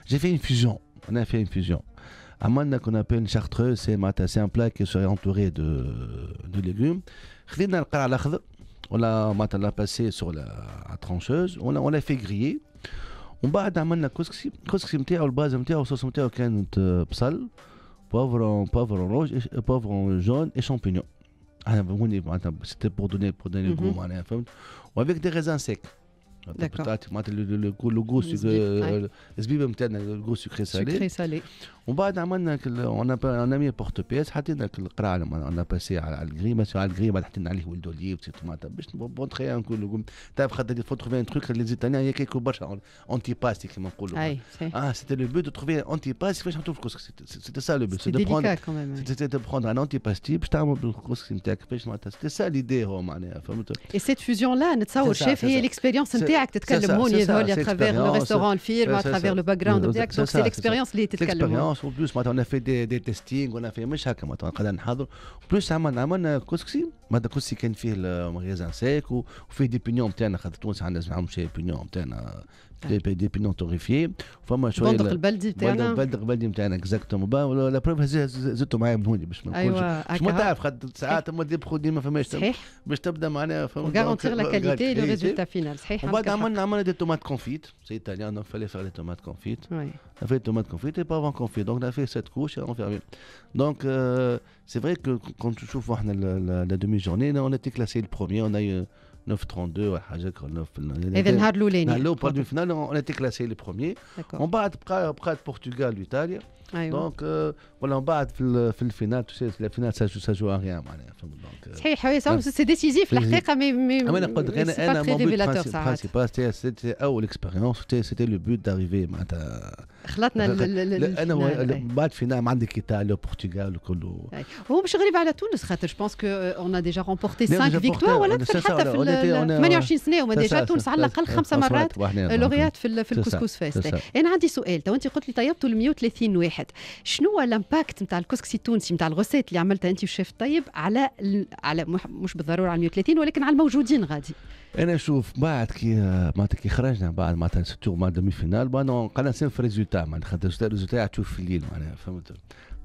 جي في une fusion on a fait une fusion عملنا qu'on appelle une chartreuse c'est un plat qui serait entouré de légumes خدينا القرع الاخضر ولا معناتها لا باسي سور لا ترونشوز on l'a fait griller ومن بعد عملنا كسكسي نتاعو الباز نتاعو الصوص نتاعو كانت بصل بوفرون روج بوفرون جون اي شامبينيون c'était pour donner le goût معناها فهمت وافيك دي ريزان سيك معناتها لو غو الزبيبه نتاعنا الغو سكري سالي ومن بعد عملنا اون مي بورت بيس حطينا القرع انا باسي على الكري بس على الكري بعد حطينا عليه ولد اوليف طماطم باش بونتري نقول تعرف خاطر فو تروفي ان تروك لي ايطاليان هي كيكو برشا اونتي باسي كيما نقولوا سيتي لو بوت دو تروفي انتي باسي كيفاش نحطوا في الكسكسي سيتي سا لو بوت سيتي دو بروندر ان انتي باستي باش تعمل بالكسكسي نتاعك كيفاش معناتها سيتي سا ليدي هو معناها فهمت اي سيت فيوزيون لا نتصور شاف هي ليكسبيريونس نتاعك تتكلم هون يظهر لي اترافير لو ريستورون الفيرم اترافير لو باك جراوند نتاعك دونك سي ليكسبيريونس اللي تتكلم معناتها on a fait des testings on a fait مش هكا معناتها قاعدين نحضر بلوس عملنا كسكسي معناتها كسكسي كان فيه المغازان سيك وفيه دي بينيون نتاعنا خاطر تونس عندنا معاهم شي بينيون نتاعنا دي بينيون توريفي فما شويه بندق البلدي نتاعنا بندق البلدي نتاعنا اكزاكتومون لا بروف زدتوا معايا من هوني باش ما نقولش ما تعرف خاطر ساعات ما دي برودوي ما فماش باش تبدا معناها وغارونتير لا كاليتي لو ريزولتا فينال صحيح بعد عملنا des tomates confites, c'est italien, donc il fallait faire les tomates confites. Oui. On a fait les tomates confites et pas avant confites. Donc on a fait 7 couches et on fermé. Donc c'est vrai que quand tu trouves la demi-journée, on était classé le premier, on a eu 9,32 ou حاجه 9. هذا النهار الاولاني. Là, au point de finale, on était classé le premier. On bat après Portugal, l'Italie. Donc voilà, on bat le final, tu sais, la finale ça joue à rien معناها. صحيح oui ça c'est décisif الحقيقه mais انا mon but principal c'était اول expérience, c'était le but d'arriver معناتها خلطنا انا بعد فينال ما عندك ايطاليا وبرتغال وكله. هو مش غريب على تونس خاطر je pense que on a déjà remporté 5 victoires ولا حتى في 28 سنه وما ديجا تونس على الاقل 5 مرات لوغيات في الكسكس فيست. انا عندي سؤال تو انت قلت لي طيبتوا ل 130 واحد، شنو هو الامباكت نتاع الكسكسي التونسي نتاع الغوسيت اللي عملتها انت والشيف الطيب على مش بالضروره على 130 ولكن على الموجودين غادي؟ انا نشوف بعد كي خرجنا بعد معناتها سيرتو مع دمي فينال بعد قلنا نسير ريزولتا معناتها خاطر الريزولتا تشوف في الليل معناها فهمت.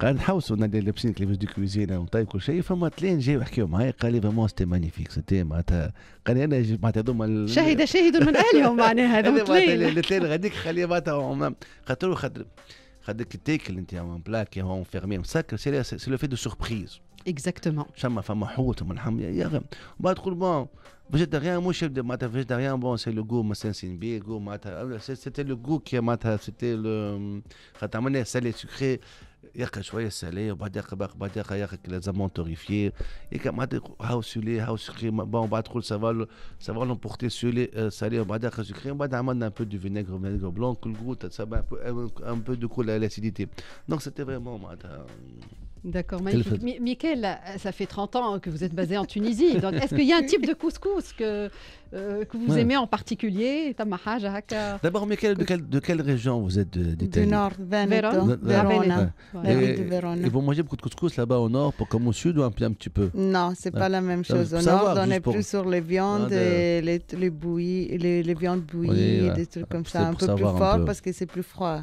قال نحوسوا لابسين كليفاش دو كوزينه ونطيب كل شيء، فما تلين جاو يحكيوا معايا قال لي فريمون سيتي مانيفيك سيتي معناتها قال لي انا معناتها هذوما شاهد من اهلهم معناها هذوما تلين غاديك خليه معناتها خاطر تاكل انت اون بلا كي هون فيرمي مسكر سي لو في دو سوربريز اكزاكتومون شما حوت من حم يا بعد تقول بون végétarien مش معناتها végétarien bon c'est le goût مثلا سينبي goût معناتها c'était le goût qui معناتها c'était le خاطر عملنا سالي سكري ياكل شويه سالي وبعد ياكل زمان توريفيي ياكل معناتها هاو سولي هاو سكري بون بعد تقول سافا لومبورتي سولي سالي وبعد ياكل سكري وبعد عملنا un peu du vinaigre blanc que le goût ça va un peu de coup l'acidité donc c'était vraiment معناتها. D'accord, magnifique. Mickaël, ça fait 30 ans que vous êtes basé en Tunisie. Donc, est-ce qu'il y a un type de couscous que vous aimez en particulier? D'abord, Mickaël, de quelle région vous êtes d'Italie? Du nord, Veneto, Verona. Et vous mangez beaucoup de couscous là-bas au nord, comme au sud ou un petit peu? Non, c'est pas la même chose. Au nord, on est plus sur les viandes, les viandes bouillies, des trucs comme ça, un peu plus fort parce que c'est plus froid.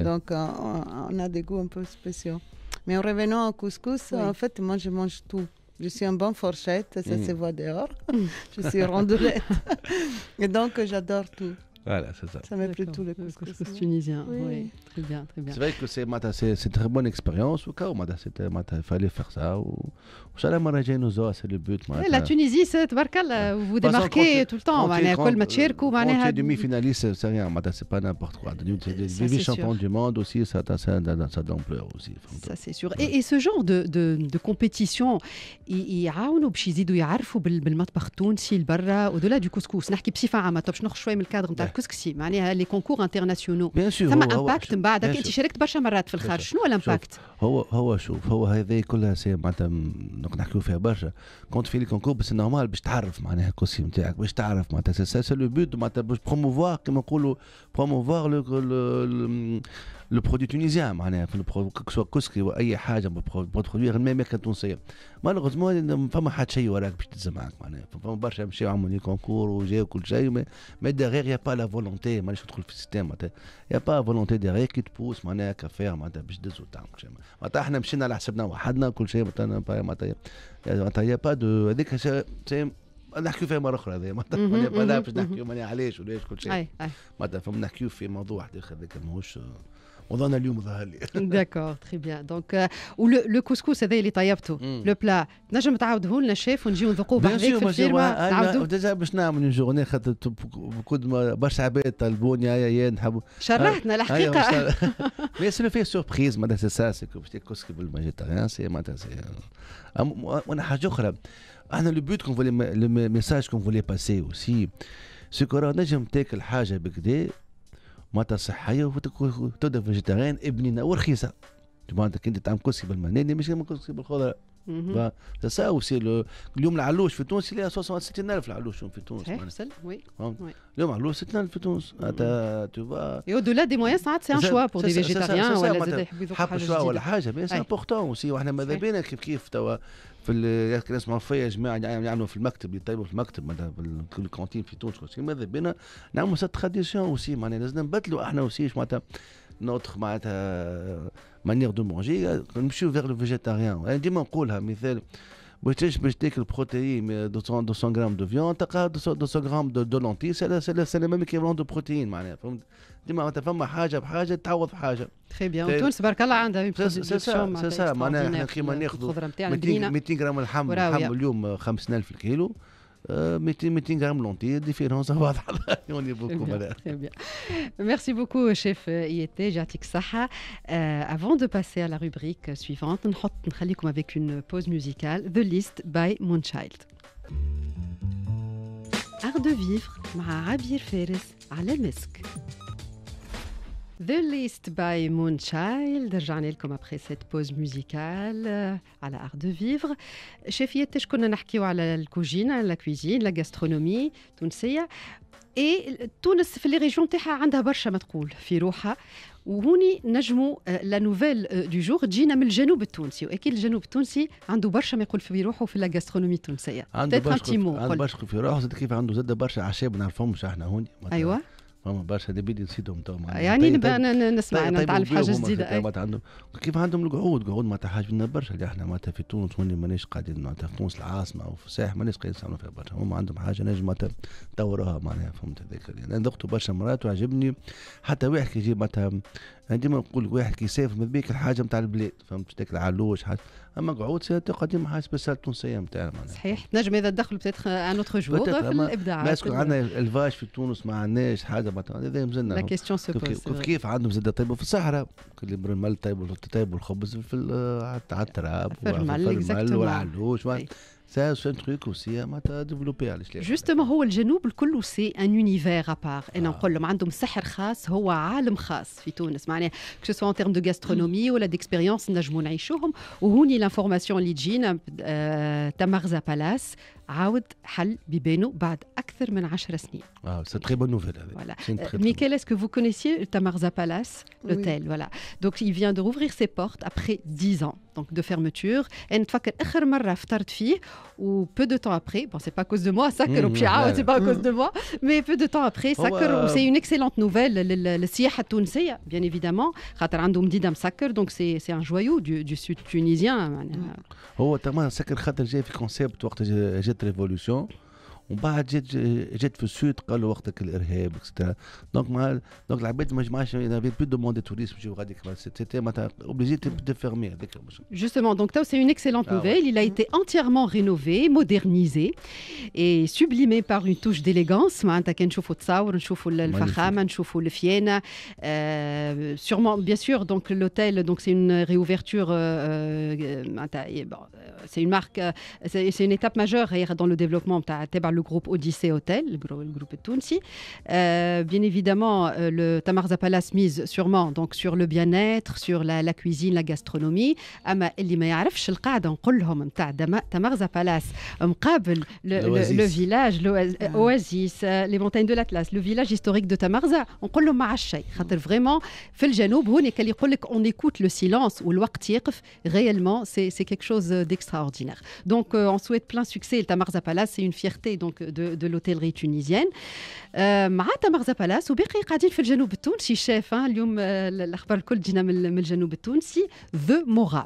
Donc, on a des goûts un peu spéciaux. Mais en revenant au couscous, en fait, moi, je mange tout. Je suis une bonne fourchette, ça se voit dehors. Je suis rondelette. Et donc, j'adore tout. Voilà, c'est ça. Ça me plaît tout le couscous tunisien. Oui, très bien, très bien. C'est vrai que c'est une très bonne expérience. Il fallait faire ça. C'est le but. La Tunisie, c'est vous démarquez tout le temps. Quand tu es demi-finaliste, c'est rien. C'est pas n'importe quoi. Des vice-champions du monde aussi, ça a de l'ampleur aussi. Ça, c'est sûr. Et ce genre de compétition, يعاونوا باش يزيدوا يعرفوا بالمطبخ التونسي لبرا au-delà du couscous. نحكي بصفة عامة. طب باش نخرج شوية من الكادر نتاع الكسكسي معناها لي كونكور انترناسيونو ثم امباكت من بعدك انت شاركت برشا مرات في الخارج شنو الامباكت؟ هو هذه كلها سي معناتها نحكيو فيها برشا كنت في لي كونكور بس نورمال باش تعرف معناها الكوسي نتاعك باش تعرف معناتها سي لو بوت معناتها باش بروموفوار كيما نقولوا بروموفوار لو برودوي تونيزيان معناها سواء كسكي واي حاجه برودوي غير ماكله تونسيه مالوغوزمون فما حد شيء وراك باش تهز معاك معناها فما برشا مشاو عملوا لي كونكور وجاو كل شيء مي ديغيغ يا با لا فولونتي مانيش ندخل في السيستم معناتها يا با فولونتي ديغيغ كي تبوس معناها كافير معناتها باش تدز وتعمل كل شيء معناتها احنا مشينا على حسبنا وحدنا كل شيء معناتها يا با دو هذيك نحكيو فيها مره اخرى هذه معناتها لا باش نحكيو معناها علاش وليش كل شيء معناتها فما نحكيو في موضوع واحد اخر هذاك ماهوش وضعنا اليوم ظهر لي. D'accord, très bien. Donc le couscous هذا اللي طيبته لو بلا نجم تعاوده لنا الشيف ونجيو نذوقوه بعدك في الفيرما نعاودو ديجا باش نعمل جورني خاطر برشا عباد طلبوني يا نحبوا شرحتنا الحقيقه مي سي لو في سوربريز معناتها سي سا سي كو كوسكي بالفيجيتاريان سي معناتها سي وانا حاجه اخرى احنا لو بوت كون فولي لو ميساج كون فولي باسي اوسي سي كو نجم تاكل حاجه بكدا معناتها صحيه وتبدا فيجيتاريان ابنينا ورخيصه معناتها كنت تعمل كسكي بالمناني مش كيما كسكي بالخضره سا اوسي اليوم العلوش في تونس اللي 60000 العلوش في تونس وي اليوم علوش 60000 في تونس معناتها تو فا اي au-delà des moyens ساعات سي ان شوا بور دي فيجيتاريان ولا زاد يحبوا يذوقوا حاجه جديده ولا حاجه مي سي امبورطون اوسي وحنا ماذا بينا كيف توا في الناس معروفه يا جماعه يعملوا في المكتب يطيبوا في المكتب معناتها في الكانتين في تونس ماذا بينا نعملوا سات تراديسيون اوسي معناها لازم نبدلوا احنا اوسي معناتها نوتر معناتها مانيير دو مونجي نمشيو فيغ لو فيجيتاريان انا ديما نقولها مثال باش تاكل بروتين 200 غرام دو فيون تلقى 200 غرام دو لونتي سي لا ميم كيفالون دو بروتين معناها فهمت ديما فما حاجه بحاجه تعوض في حاجه. تري بيان تونس تبارك الله عندها اون برودكسيون سا معناها احنا كيما ناخذوا 200 غرام اللحم اليوم 5000 الكيلو 200 grammes lentilles, différence à voir. On est beaucoup malade. Très bien. Merci beaucoup, chef IET, Jatik Saha. Avant de passer à la rubrique suivante, on va avec une pause musicale, The List by Moonchild. Art de vivre, مع عبير فارس على المسك. The List by Moonchild. رجعنا لكم après cette pause musicale على Art de Vivre. شفيت كنا نحكيو على الكوجينة لا كويزين لا غاسترونومي تونسية. اي تونس في لي ريجيون تاعها عندها برشا ما تقول في روحها وهوني نجموا لا نوفيل دو جور تجينا من الجنوب التونسي واكيد الجنوب التونسي عنده برشا ما يقول في روحه في لا غاسترونومي التونسيه. عنده برشا في روحه زاد كيف عنده زاد برشا اعشاب ما نعرفهمش احنا هوني. ايوه فما برشا دبيدي نسيتهم تو يعني نبقى نسمع نتعرف حاجه جديده. عندهم كيف عندهم القعود معناتها حاجه لنا برشا اللي احنا معناتها في تونس هوني ماناش قاعدين معناتها في تونس العاصمه وفي الساحل ماناش قاعدين نسمعوا فيها برشا. هم عندهم حاجه نجم معناتها ندوروها معناها فهمت هذاك انا ذقته برشا مرات وعجبني حتى واحد كي يجي معناتها انا ديما نقول واحد كي يسافر من بيك الحاجه نتاع البلاد فهمت تاكل علوش حاجه اما قعود تقدم حاجه سبيسيال تونسيه نتاعنا معناها. صحيح تنجم اذا دخلوا بتاتخ ان اوتر جور في الابداع. ناسكو عندنا الفاش في تونس ما عندناش حاجه معناتها هذا مزلنا. لا كيستيون سو بوز كيف عندهم زاد طيبوا في الصحراء اللي برمل طيبوا الخبز في على التراب والفرمل والعلوش Ça, c'est un truc aussi à développer. Justement, هو الجنوب الكل سي ان univers à part. أنا نقول لهم عندهم سحر خاص هو عالم خاص في تونس معناها que ce soit en termes de gastronomie ولا d'expérience نجموا نعيشوهم وهوني l'information اللي تجينا تمغزة بالاس عاود حل بيبانو بعد أكثر من 10 سنين. C'est très bonne nouvelle. Voilà. Michael, est-ce que vous connaissiez Tamarza Palace, l'hôtel? Voilà. Donc il vient de rouvrir ses portes après 10 ans donc de fermeture. Et نتفكر آخر مرة فطرت فيه ou peu de temps après, bon c'est pas à cause de moi, سكر ومشي عاود c'est pas à cause de moi, mais peu de temps après سكر c'est une excellente nouvelle للسياحة التونسية bien évidemment خاطر عندهم مدينة مسكر donc c'est un joyau du sud tunisien. هو تمام سكر خاطر جاي في كونسيبت وقت جات ريفولوشن ومن بعد جات في السود قالوا وقتك الارهاب اكسترا دونك العباد ما جمعش نافي بلو دوموند دو توريزم يجيو غاديك سيتي معناتها اوبليجي دو فيرمي هذاك. Justement, donc c'est une excellente nouvelle. Il a été entièrement rénové, modernisé et sublimé par une touche d'élégance. معناتها كي نشوفوا التصاور نشوفوا الفخامة نشوفوا الفيانة. Sûrement, bien sûr, donc l'hôtel, donc c'est une réouverture. C'est une marque, c'est une étape majeure dans le développement تبع le groupe Odyssée Hotel, le groupe Tounsi. Bien évidemment, le Tamarza Palace mise sûrement donc sur le bien-être, sur la cuisine, la gastronomie. أما اللي ما يعرفش القاعدة نقول لهم نتاع Tamarza Palace مقابل le village, l'Oasis, les montagnes de l'Atlas, le village historique de Tamarza. نقول لهم ما عاش شيء خاطر vraiment في الجنوب هونيك اللي يقول لك on écoute le silence والوقت يقف réellement c'est quelque chose d'extraordinaire. Donc on souhaite plein succès. Le Tamarza Palace c'est une fierté donc de l'hôtellerie tunisienne. مع تمغزة بالاس وباقي قاعدين في الجنوب التونسي شاف اليوم الاخبار الكل جينا من الجنوب التونسي ذو مورا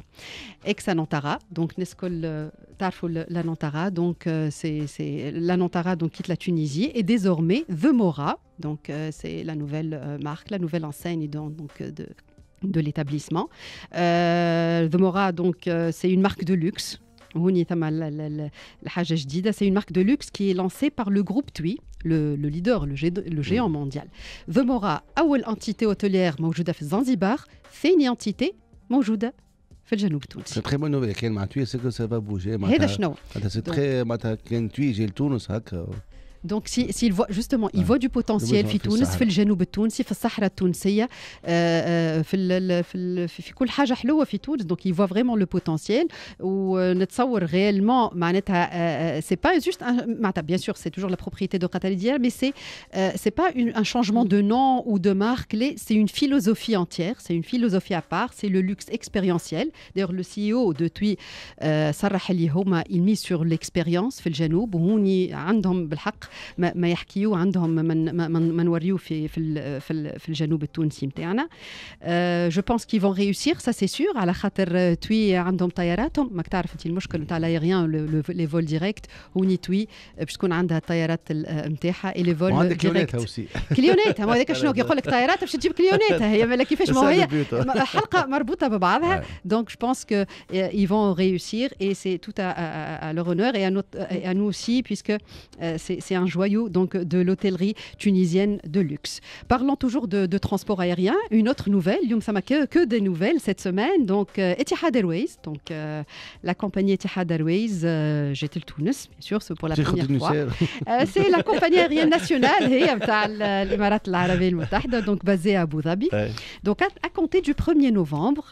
اكس انونتارا دونك الناس الكل تعرفوا l'Anantara donc c'est l'Anantara donc quitte la Tunisie et désormais The Mora donc c'est la nouvelle marque la nouvelle enseigne donc de l'établissement. The Mora donc c'est une marque de luxe. C'est une marque de luxe qui est lancée par le groupe TUI, le leader, le géant mondial. The Mora, أول entité hôtelière موجودة في الزنزبار، ثاني entité موجودة في الجنوب التونسي. C'est très bonne nouvelle. كان مع TUI c'est que ça va bouger. هذا شنو؟ c'est très معناتها كان TUI جاي لتونس هكا. Donc s'il voit justement il voit du potentiel في تونس في الجنوب التونسي في الصحراء التونسية في كل حاجة حلوة في تونس donc il voit vraiment le potentiel ونتصور réellement معناتها c'est pas juste معناتها bien sûr c'est toujours la propriété de Qatari mais c'est pas un changement de nom ou de marque c'est une philosophie entière c'est une philosophie à part c'est le luxe expérientiel d'ailleurs le CEO de TUI صرح اللي هما il mise sur l'expérience في الجنوب وهوني عندهم بالحق ما يحكيوا عندهم ما نوريو في الجنوب التونسي نتاعنا. جو بونس كي فون ريوسير سا سي سور على خاطر توي عندهم طياراتهم. ماك تعرف انت المشكل نتاع الايريان لي فول ديريكت هوني توي باش تكون عندها الطيارات نتاعها اي لي فول ديريكت كليوناتها. ما هذاك شنو يقول لك طيارات باش تجيب كليوناتها هي مالا كيفاش ما هي حلقه مربوطه ببعضها. دونك جو بونس كو ils vont réussir et c'est tout à leur honneur et à nous aussi puisque c'est un joyau donc de l'hôtellerie tunisienne de luxe. Parlons toujours de transport aérien, une autre nouvelle, il n'y a que des nouvelles cette semaine, donc Etihad Airways, donc la compagnie Etihad Airways, j'étais le Tunis, bien sûr, c'est pour la première fois. C'est la compagnie aérienne nationale de l'Émirat Arabes Unis, donc basée à Abu Dhabi. Donc à compter du 1er novembre,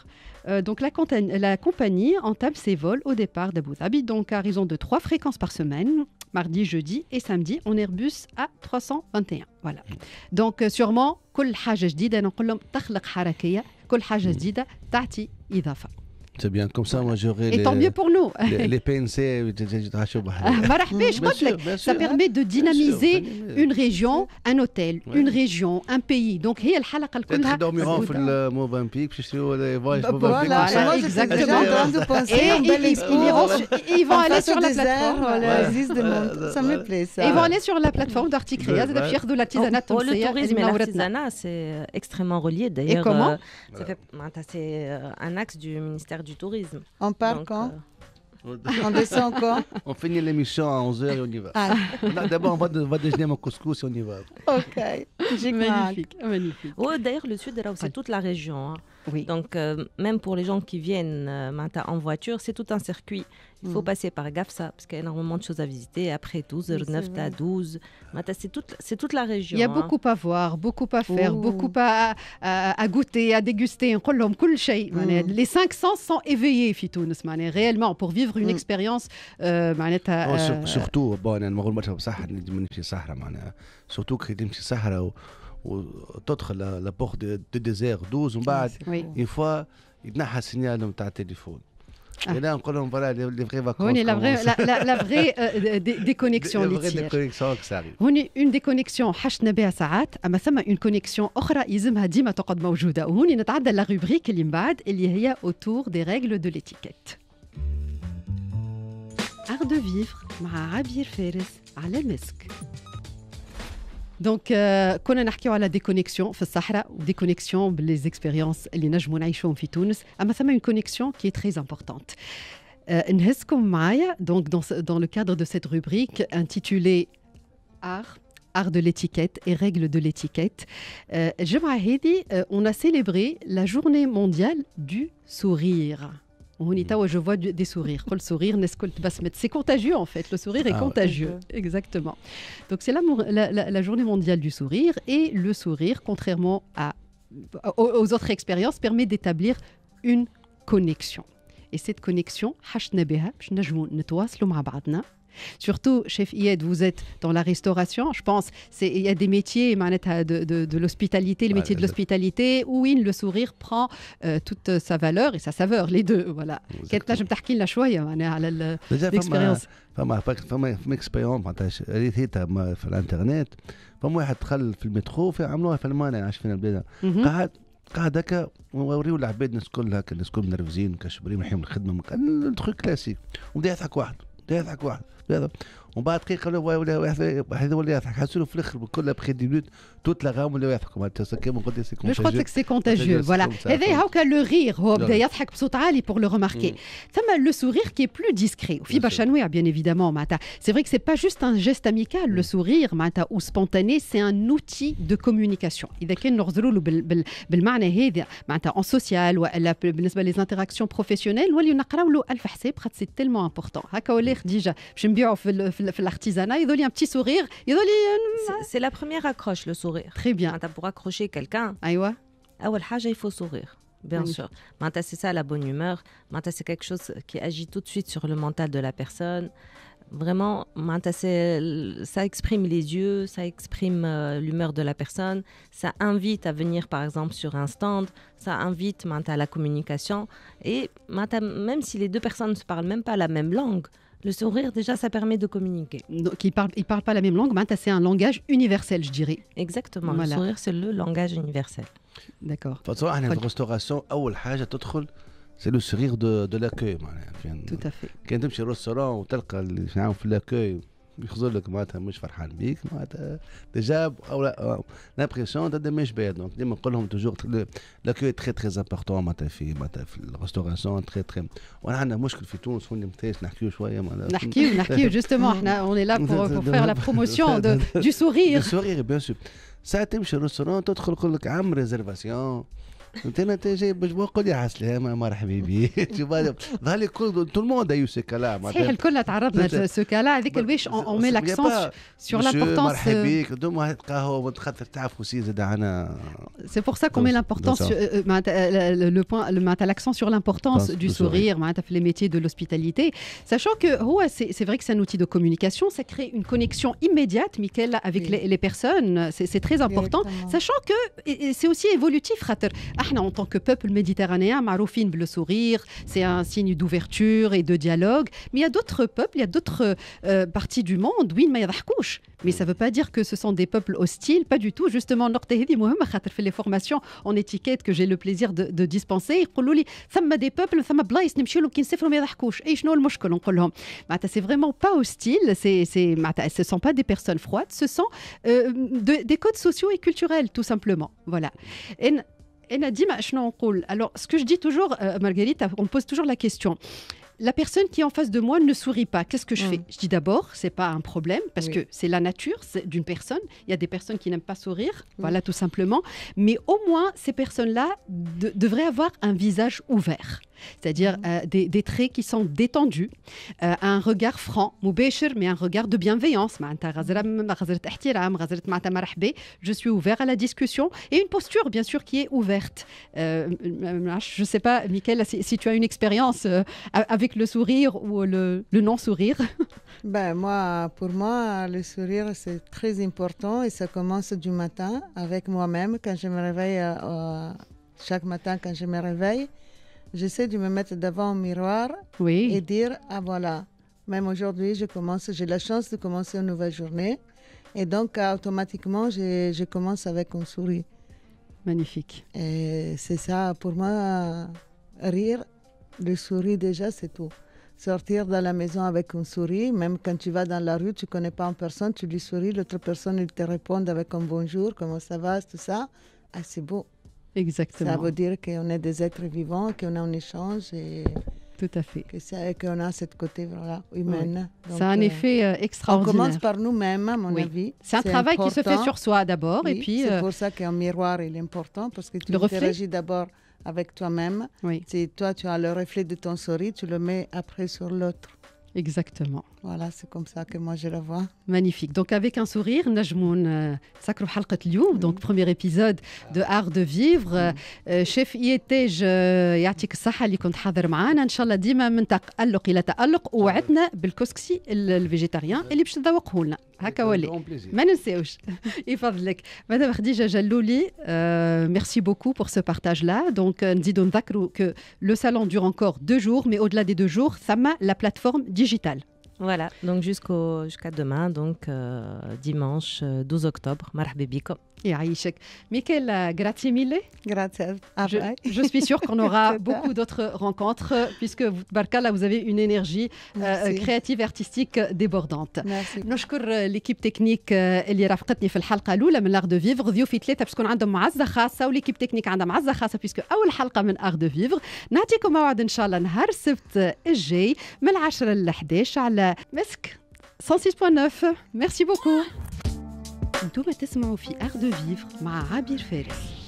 donc la compagnie entame ses vols au départ d'Abu Dhabi, donc à raison de 3 fréquences par semaine, mardi, jeudi et samedi, en Airbus A321. Voilà. Donc sûrement, كل حاجة جديدة نقول لهم تخلق حركية، كل حاجة جديدة تعطي إضافة. C'est bien, comme ça, moi j'aurai et tant mieux pour nous. Les PNC, ça permet de dynamiser une région, un hôtel, une région, un pays. Donc, هي الحلقة كلها. dormiront في الموفنبيك باش يشريوا les voyages Voilà, exactement. Et ils vont aller sur la plateforme. Ça me plaît ça. Ils vont aller sur la plateforme d'Articrea. باش ياخذوا l'artisanat le tourisme et l'artisanat, c'est extrêmement relié d'ailleurs. Et comment c'est un axe du ministère du tourisme. On part quand on descend quand on finit l'émission à 11h et on y va. D'abord, on va déjeuner mon couscous et on y va. Ok, magnifique, magnifique. Oh, d'ailleurs, le sud, c'est toute la région. Hein. Oui. Donc, même pour les gens qui viennent en voiture, c'est tout un circuit. Il faut passer par Gafsa, parce qu'il y a énormément de choses à visiter. Après 12, 9, 12, c'est toute la région. Il y a beaucoup à voir, beaucoup à faire, beaucoup à goûter, à déguster. Les 5 sens sont éveillés, Fitounes, réellement, pour vivre une expérience. Surtout, bon, surtout que tu Sahara وتدخل la porte de désert 12 ومن بعد une fois يتنحى السينيال نتاع التليفون. Et là, on parle voilà les vraies vacances. On est la vraie déconnexion ليتير. هون une déconnexion حشنا بها ساعات، اما ثم une connexion اخرى يلزمها ديما تقعد موجوده، وهون نتعدى لا روبريك اللي من بعد اللي هي autour des règles de l'étiquette. Art de vivre مع عبير فارس على المسك. دونك كنا نحكيو على ديكونيكسيون في الصحراء وديكونيكسيون باللي اكسبيريونس اللي نجموا نعيشوهم في تونس، اما ثم اون كونيكسيون كي تري امبورطونت. نهزكم معايا دونك dans le cadre de cette rubrique intitulée Art de l'étiquette et règles de l'étiquette. الجمعة هذه on a célébré la journée mondiale du sourire. Je vois des sourires. Le sourire, c'est contagieux en fait. Le sourire est contagieux. Exactement. Donc c'est la journée mondiale du sourire, et le sourire, contrairement aux autres expériences, permet d'établir une connexion. Et cette connexion, surtout, chef Iyad, vous êtes dans la restauration, je pense. Il y a des métiers de l'hospitalité, les métiers de l'hospitalité, où le sourire prend toute sa valeur et sa saveur, les deux. Voilà. Qu'est-ce que tu as choisi l'expérience? فما اكسبيريونس معناتها ريتها في الانترنت. فما واحد دخل في المترو عملوها في المانيا، عاش فينا البلاد. قاعد هكا ونوريو العباد الناس كلها الناس كل منرفزين كشبرين رايحين من الخدمه، الدخول كلاسيك، وبدا يضحك واحد ومن بعد دقيقه ولا واحد ولا يضحك، حسوا في الاخر كلها بخي دي مينوت توت لا غام ولا يضحكوا معناتها كيما قلت سي كونتاجيو. Je crois que c'est contagieux. Voilà. هذا هاكا لو رير هو بدا يضحك بصوت عالي pour le remarquer. ثم le sourire qui est plus discret. وفي برشا انواع bien évidemment معناتها. C'est vrai que c'est pas juste un geste amical le sourire معناتها ou spontané, c'est un outil de communication. إذا كان نغزروا له بالمعنى هذا معناتها en social ولا بالنسبه لي interactions professionnelles ولي نقراو له الف حساب خاطر c'est tellement important. هكا ولا خديجه باش نبيعوا في l'artisanat يظل un petit sourire يظل. C'est la première accroche le sourire. Très bien. Pour accrocher quelqu'un, il faut sourire, bien sûr. C'est ça la bonne humeur. C'est quelque chose qui agit tout de suite sur le mental de la personne. Vraiment, ça exprime les yeux, ça exprime l'humeur de la personne. Ça invite à venir, par exemple, sur un stand. Ça invite à la communication. Et même si les deux personnes ne se parlent même pas la même langue, Le sourire, déjà, ça permet de communiquer. Donc, il parle pas la même langue, mais c'est un langage universel, je dirais. Exactement. Voilà. Le sourire, c'est le langage universel. D'accord. De toute façon, dans la restauration, أول حاجة تدخل c'est le sourire de l'accueil. Tout à fait. كان تمشي رestaurant وتلقى اللي يعاون في l'accueil يخزر لك معناتها مش فرحان بيك معناتها ديجا او لامبريسيون تبدا مش باهي. دونك ديما نقول لهم توجور لاكوي تري تري امبورطون معناتها في الريستوراسيون تري تري. وانا عندنا مشكل في تونس هوني متاش نحكيو شويه معناتها نحكيو جوستومون احنا اون اي لا بور فير لا بروموسيون دو سورير. دو سورير بيان سور. ساعه تمشي ريستورون تدخل يقول لك عم ريزرفاسيون انت جاي باش بقول يا عسلامه مرحبا بك. ظهر لي كل tout le monde a eu ce cas-là. صحيح الكل تعرضنا لسو كالا. هذيك البيش اون مي لاكسون sur l'importance. مرحبا بك دوم واحد قهوه وتخاطر تعرفوا سي زاد عنا. C'est pour ça qu'on met l'importance le point l'accent sur l'importance du sourire في les métiers de l'hospitalité, sachant que c'est vrai que c'est un outil de communication, ça crée une connexion immédiate Mickaël avec les personnes, c'est très important. Sachant que c'est aussi évolutif خاطر احنا en tant que peuple méditerranéen معروفين le sourire, c'est un signe d'ouverture et de dialogue, mais il y a d'autres peuples, il y a d'autres parties du monde وين ما يضحكوش. Mais ça ne veut pas dire que ce sont des peuples hostiles, pas du tout. Justement, في les formations en étiquette que j'ai le plaisir de dispenser, يقولوا لي ثم des peuples ثم بلايص نمشي لهم كي نسافروا ما يضحكوش. اي شنو المشكل نقول لهم c'est vraiment pas hostile, ce sont pas des personnes froides, ce sont des codes sociaux et culturels tout simplement. Voilà. Et Nadim, alors ce que je dis toujours, Marguerite, on pose toujours la question. La personne qui est en face de moi ne sourit pas. Qu'est-ce que je fais? Je dis d'abord, c'est pas un problème parce que c'est la nature d'une personne. Il y a des personnes qui n'aiment pas sourire, voilà tout simplement. Mais au moins, ces personnes-là devraient avoir un visage ouvert. C'est-à-dire des traits qui sont détendus, un regard franc, مباشر, mais un regard de bienveillance. Je suis ouvert à la discussion et une posture, bien sûr, qui est ouverte. Je ne sais pas, Mickaël, si tu as une expérience avec le sourire ou le non-sourire. Pour moi, le sourire, c'est très important et ça commence du matin avec moi-même. Quand je me réveille, chaque matin, quand je me réveille, j'essaie de me mettre devant un miroir et dire « Ah voilà, même aujourd'hui, j'ai la chance de commencer une nouvelle journée. » Et donc, automatiquement, je commence avec un sourire. Magnifique. Et c'est ça, pour moi, rire, le sourire déjà, c'est tout. Sortir de la maison avec un sourire, même quand tu vas dans la rue, tu ne connais pas une personne, tu lui souris, l'autre personne, il te répond avec un bonjour, comment ça va, tout ça. Ah, c'est beau. Exactement. Ça veut dire qu'on est des êtres vivants, qu'on a un échange et tout à fait. Qu'on a ce côté humain. Donc, c'est un effet extraordinaire. On commence par nous-mêmes, à mon avis. C'est un travail qui se fait sur soi d'abord. Et puis, c'est pour ça qu'un miroir il est important, parce que tu interagis d'abord avec toi-même. Si toi, tu as le reflet de ton sourire, tu le mets après sur l'autre. Exactement. Voilà, c'est comme ça que moi je le vois. Magnifique. Donc avec un sourire, نجمون نسكروا حلقة اليوم. Donc premier épisode de Art de Vivre. شيف إيتاج يعطيك الصحة اللي كنت حاضر معانا. إن شاء الله ديما من تألق إلى تألق. ووعدنا بالكسكسي الفيجيتاريان اللي باش تذوقه لنا. هكا ولي. ما ننساوش. يفضلك. مدام خديجة جلولي, merci beaucoup pour ce partage-là. Donc نزيدو نذكروا que le salon dure encore 2 jours, mais au-delà des 2 jours, ثم la plateforme digitale. Voilà, donc jusqu'à demain, donc dimanche 12 octobre. Marhaba bikom. يعيشك. Mickaël, grazie mille. Grazie. Je suis sûre qu'on aura beaucoup d'autres rencontres puisque Barkala, vous avez une énergie créative et artistique débordante. Merci. نشكر l'équipe technique اللي رافقتني في الحلقة الأولى من Art de Vivre. ضيوفي 3 باش تكون عندهم معزة خاصة والليكيب تكنيك عندها معزة خاصة puisque أول حلقة من Art de Vivre. نعطيكم موعد إن شاء الله نهار السبت الجاي من 10 ل 11 على مسك 106.9. Merci beaucoup. انتم تسمعوا في Art de Vivre مع عابر فارس.